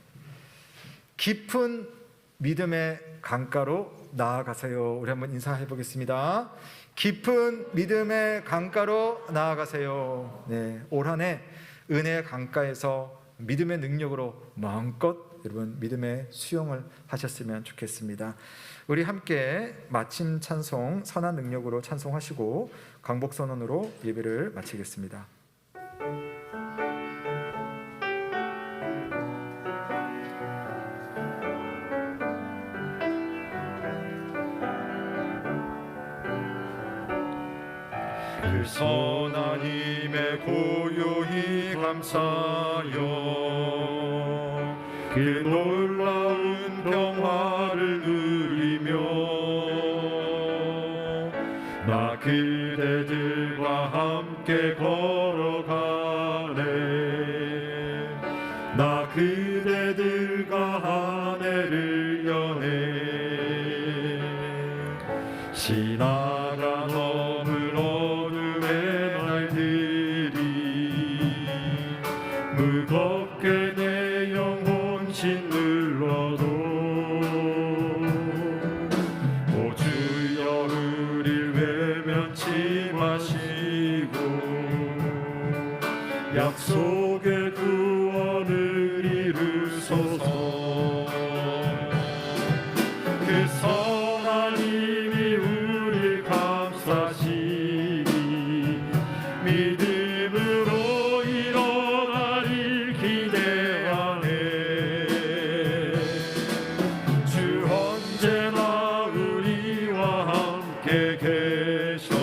깊은 믿음의 강가로 나아가세요. 우리 한번 인사해 보겠습니다. 깊은 믿음의 강가로 나아가세요. 네, 올 한 해 은혜의 강가에서 믿음의 능력으로 마음껏 여러분 믿음의 수용을 하셨으면 좋겠습니다. 우리 함께 마침 찬송 선한 능력으로 찬송하시고 강복선언으로 예배를 마치겠습니다. 그 선한 힘에 고요히 감사여 그 놀라운 평화를 누리며 나 그대들과 함께 걸어가네. 나 그대들과 한 해를 여네. 지나간 어물 어둠의 날들이 무겁게 내 영혼 짓눌러도 오 주여 우릴 외면치 마시고 약속의 구원을 이루소서. 그 선한 힘이 우릴 감싸시니 믿음으로 일어나릴 기대하네. 주 언제나 우리와 함께 계셔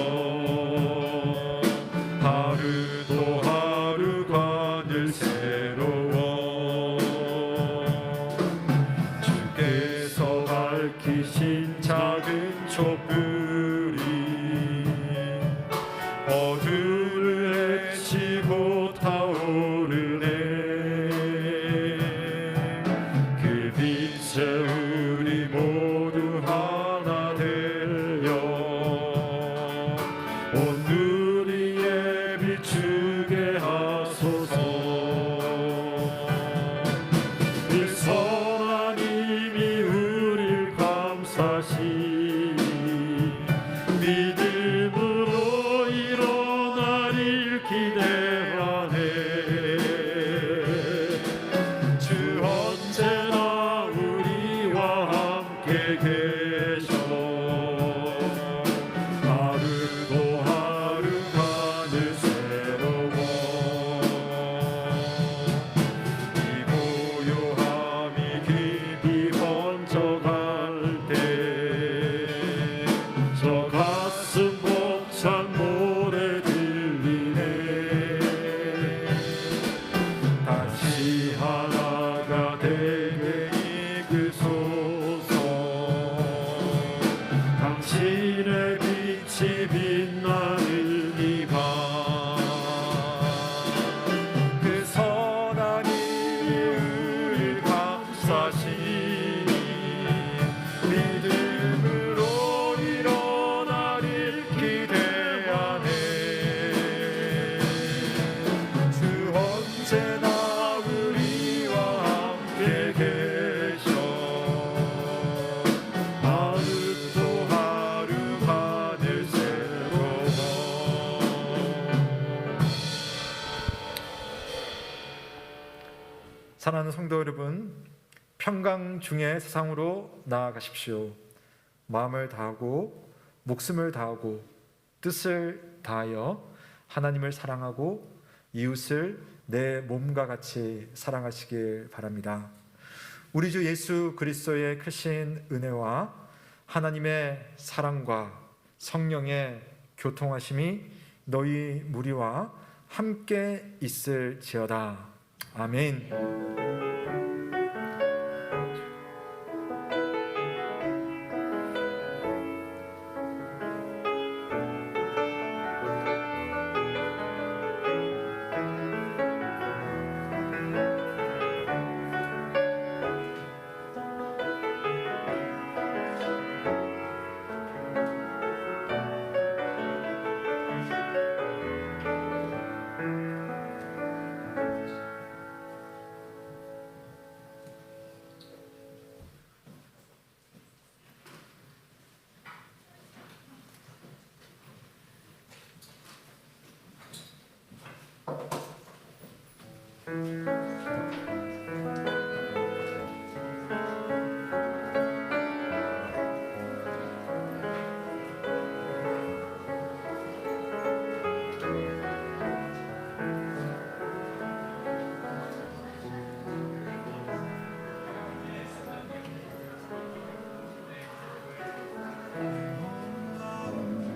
하루도 하루가 늘 새로워. 주께서 밝히신 작은 촛불이 어두를 헤치고 타오르네. 그 빛에 우리 모두 하나 되려 온 누리에 비추게 하소서. 그 선한 힘이 우릴 감싸시니 믿음으로 일어나릴 기대하네. 주 언제나 우리와 함께 계셔 하루도 하루가 늘 새로워. 이 고요함이 깊이 번져갈 때 저 가슴 벅찬 노래 들리네. 다시 하나가 되게 이끄소서. 당신의 빛이 빛나는 이 밤 그 선한 힘이 우릴 감싸시니 믿음으로 일어나릴 기대하네. 주 언제나 우리와 함께 계셔 하루도 하루가 늘 새로워. 사랑하는 성도 여러분, 평강 중에 세상으로 나아가십시오. 마음을 다하고 목숨을 다하고 뜻을 다하여 하나님을 사랑하고 이웃을 내 몸과 같이 사랑하시길 바랍니다. 우리 주 예수 그리스도의 크신 은혜와 하나님의 사랑과 성령의 교통하심이 너희 무리와 함께 있을지어다. 아멘.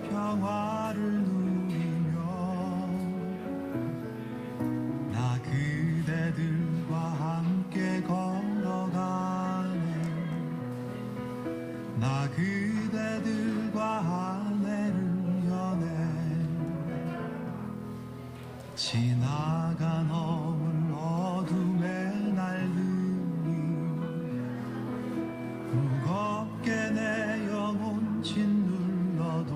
평화를 누리며 나 그대들과 함께 걸어가네. 나 그대들과 하늘을 여네. 지나간 어물 어둠의 날들이 무겁게 내 영혼 짓눌러도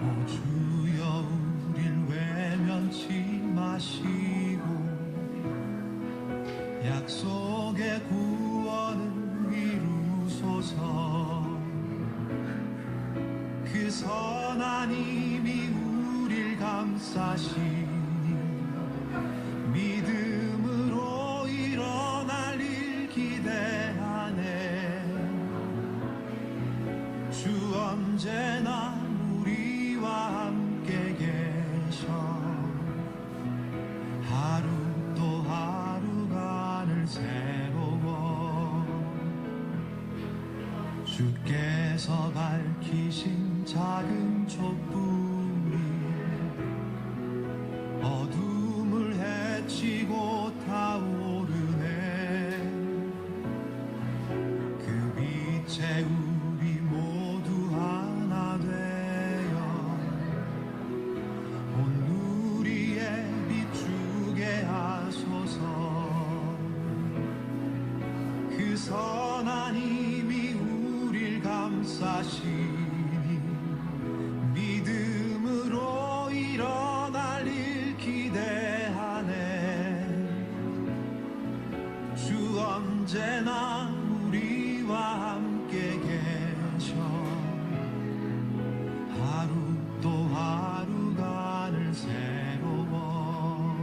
오 주여 우릴 외면치 마시고 약속의 구원을 이루소서. 그 선한 힘이 우릴 감싸시니 믿음으로 일어날 일 기대하네. 주 언제나 우리와 함께 계셔. 하루 또 하루가 늘 새로워. 주께서 밝히신 작은 촛불이 어둠을 헤치고 타오르네. 그 빛에 우리 모두 하나 되어 온 누리에 비추게 하소서. 그 선한 힘이 우릴 감싸시니 믿음으로 일어날 일 기대하네. 주 언제나 우리와 함께 계셔. 하루 또 하루가 늘 새로워.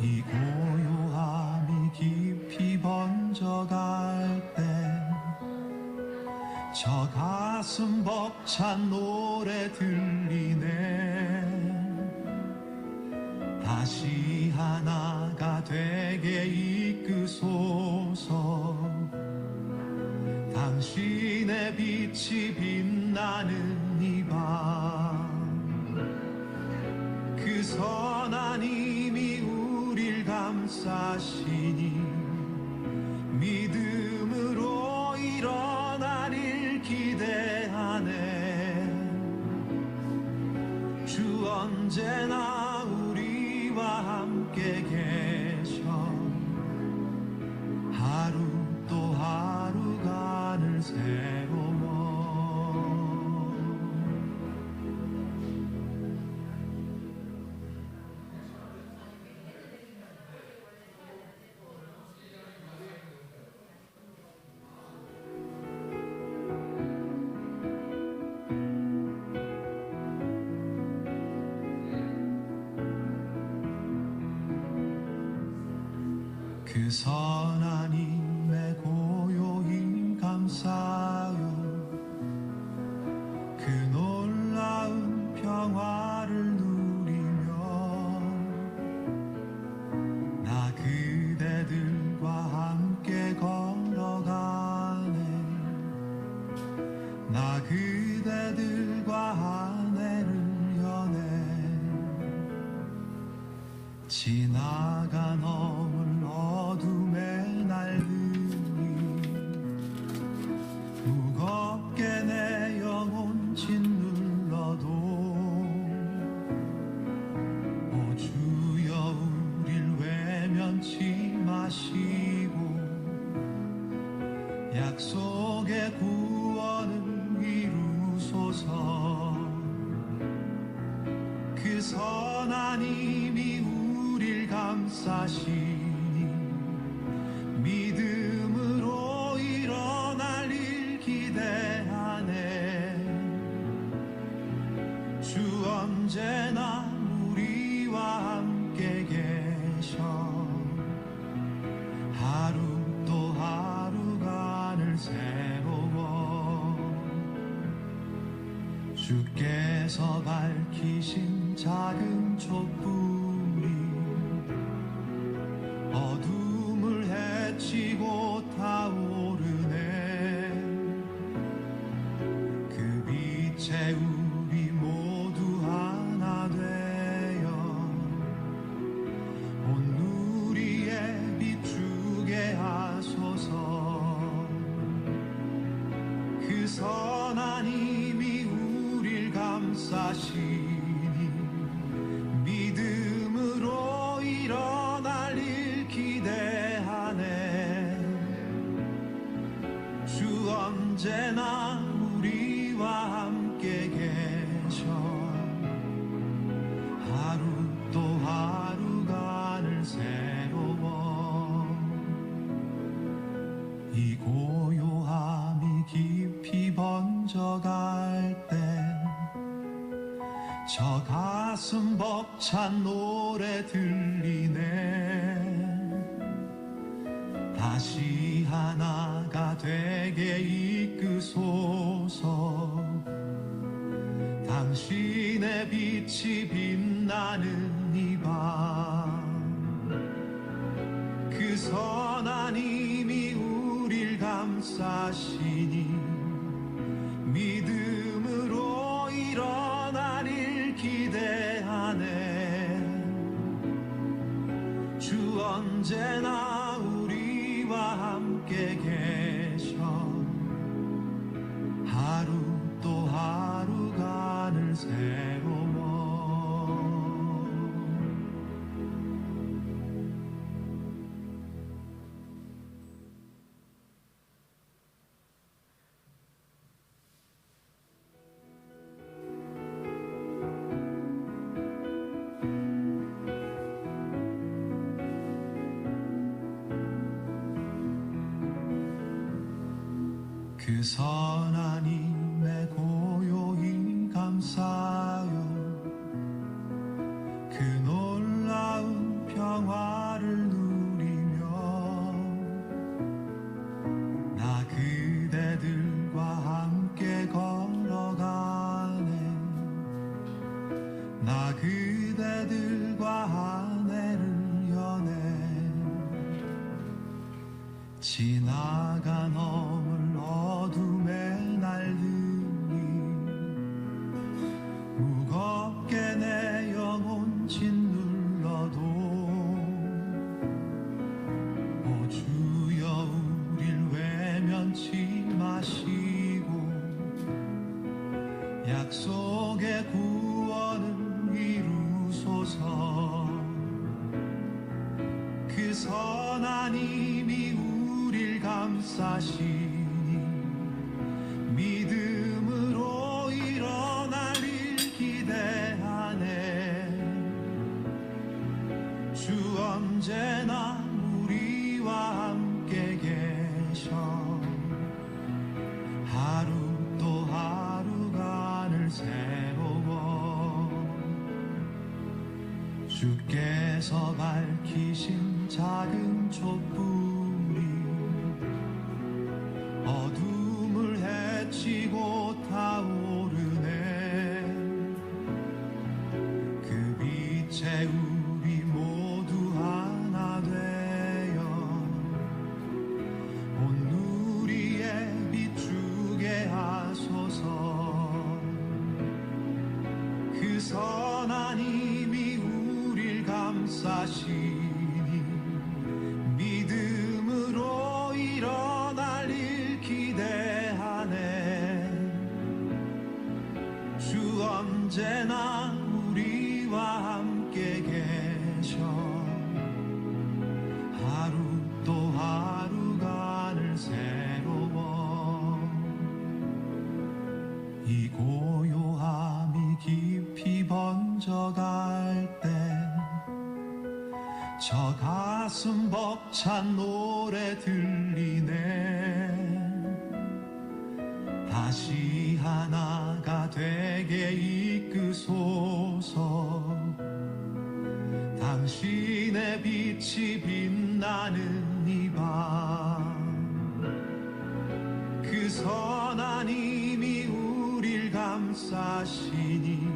이 고요함이 깊이 번져갈 때 저 가슴 벅찬 노래 들리네. 다시 하나가 되게 이끄소서. 당신의 빛이 빛나는 이 밤 그 선한 힘이 우릴 감싸시니 믿음으로 일어날 일 기대하네. 주 언제나 우리와 함께 계셔. 하루 또 하루가 늘 새로워. 그 선한 힘에 고요히 감사하여 그 놀라운 평화를 누리며 나 그대들과 함께 걸어가네. 나 그대들과 하늘을 여네. 지나간 어물 어둠의 날들이 무겁게 내 영혼 짓눌러도 오 주여 우릴 외면치 마시고 약속의 구원을 이루소서. 그 선한 힘이 우릴 감싸시니 믿음으로 일어날 일 기대하네. 주 언제나 주께서 밝히신 작은 촛불이 어둠을 헤치고 타오르네. 그 빛에 우리 모두 하나 되어 온 누리에 비추게 하소서. 그 선한 힘이 우릴 감싸시니 믿음으로 일어날 일 기대하네. 주 언제나 우리와 함께 계셔. 하루 또 하루가 늘 새로워. 이 고요함이 깊이 번져갈 때 저 가슴 벅찬 노래 들리네. 다시 하나가 되게 이끄소서. 당신의 빛이 빛나는 이 밤. 그 선한 힘이 우릴 감싸시니 믿음으로 일어날 일 기대하네. 주 언제나 우리와 함께 계셔. 하루 또 하루가 늘 새로워. 그 선한 힘에 고요히 감사여. 그 놀라운 평화를 누리며 나 그대들과 함께 걸어가네. 나 그대들과 한 해를 여네. 지나간 어물 어둠의 날들이 무겁게 내 영혼 짓눌러도 오 주여 우릴 외면치 마시고 약속의 구원을 이루소서. 그 선한 힘이 우릴 감싸시니 믿음으로 일어날 일 기대하네. 주 언제나 우리와 함께 계셔. 하루 또 하루가 늘 새로워. 주께서 밝히신 작은 촛불이 어둠을 헤치고 타오르네. 그 빛에 우리 모두 하나 되어 온 누리에 비추게 하소서. 그 선한 힘이 우릴 감싸시니 믿음으로 일어날 일 기대하네. 주 언제나 우리와 함께 계셔. 하루 또 하루가 늘 새로워. 이 고요함이 깊이 번져갈 때 저 가슴 벅찬 노래 들리네. 다시 하나가 되게 이끄소서. 당신의 빛이 빛나는 이 밤. 그 선한 힘이 우릴 감싸 감싸시니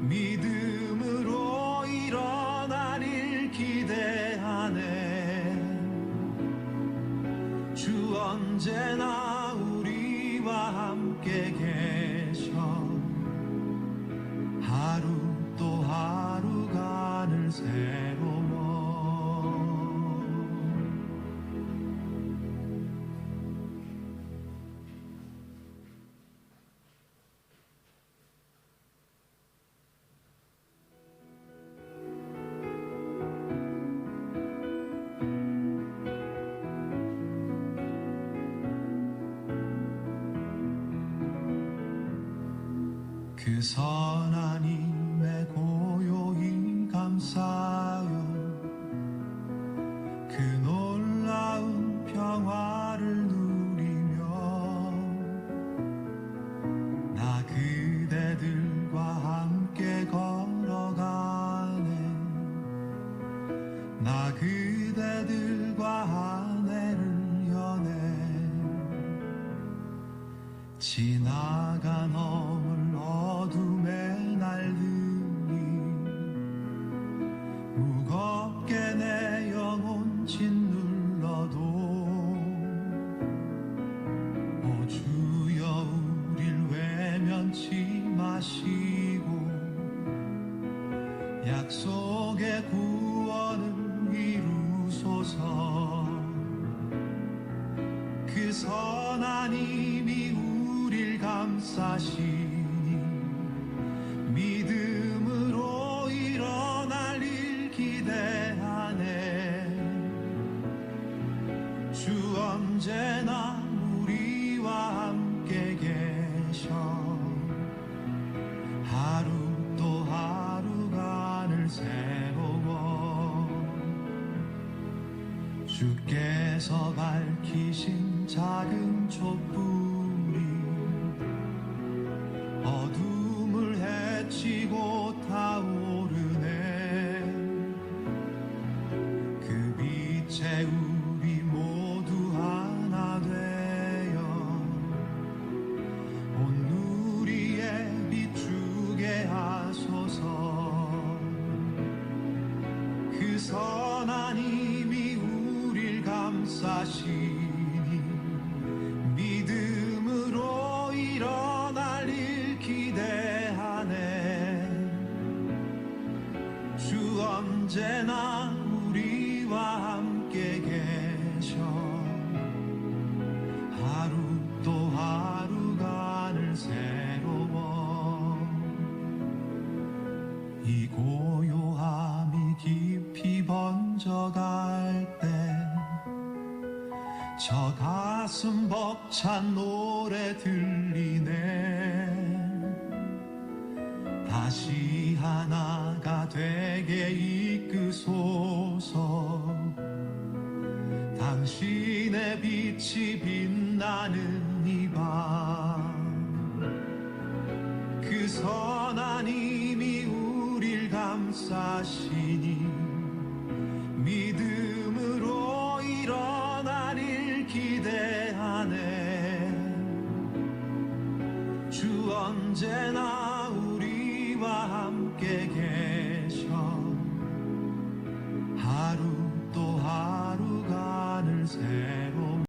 믿음으로 일어나릴 기대하네. 주 언제나 우리와 함께 계셔 하루 또 하루가 늘 새로워. 그 선한 힘에 고요히 감사하여 그 놀라운 평화를 누리며 나 그대들과 함께 걸어가네. 나 그대들과 하늘을 여네. 지나가 넘을 어둠의 날들이 무겁게 내 영혼 짓눌러도 오 주여 우릴 외면치 마시고 약속의 구원을 이루소서. 그 선한 힘이 우릴 감싸시니 믿음으로 일어날 일 기대하네. 주 언제나 우리와 함께 계셔 하루 또 하루가 늘 새로워. 주께서 밝히신 작은 촛불이 어둠을 헤치고 타오르네. 그 빛에 우리 모두 하나 되어 온 누리에 비추게 하소서. 그 선한 힘이 우릴 감싸시니 믿음으로 일어날 일 기대하네. 주 언제나 우리와 함께 계셔 하루 또 하루가 늘 새로워. 이 고요함이 깊이 번져갈 때 저 가슴 벅찬 노래 들리네. 다시 하나가 되게 이끄소서. 당신의 빛이 빛나는 이 밤 그 선한 힘이 우릴 감싸시니 믿음으로 일어날 일 기대하네. 주 언제나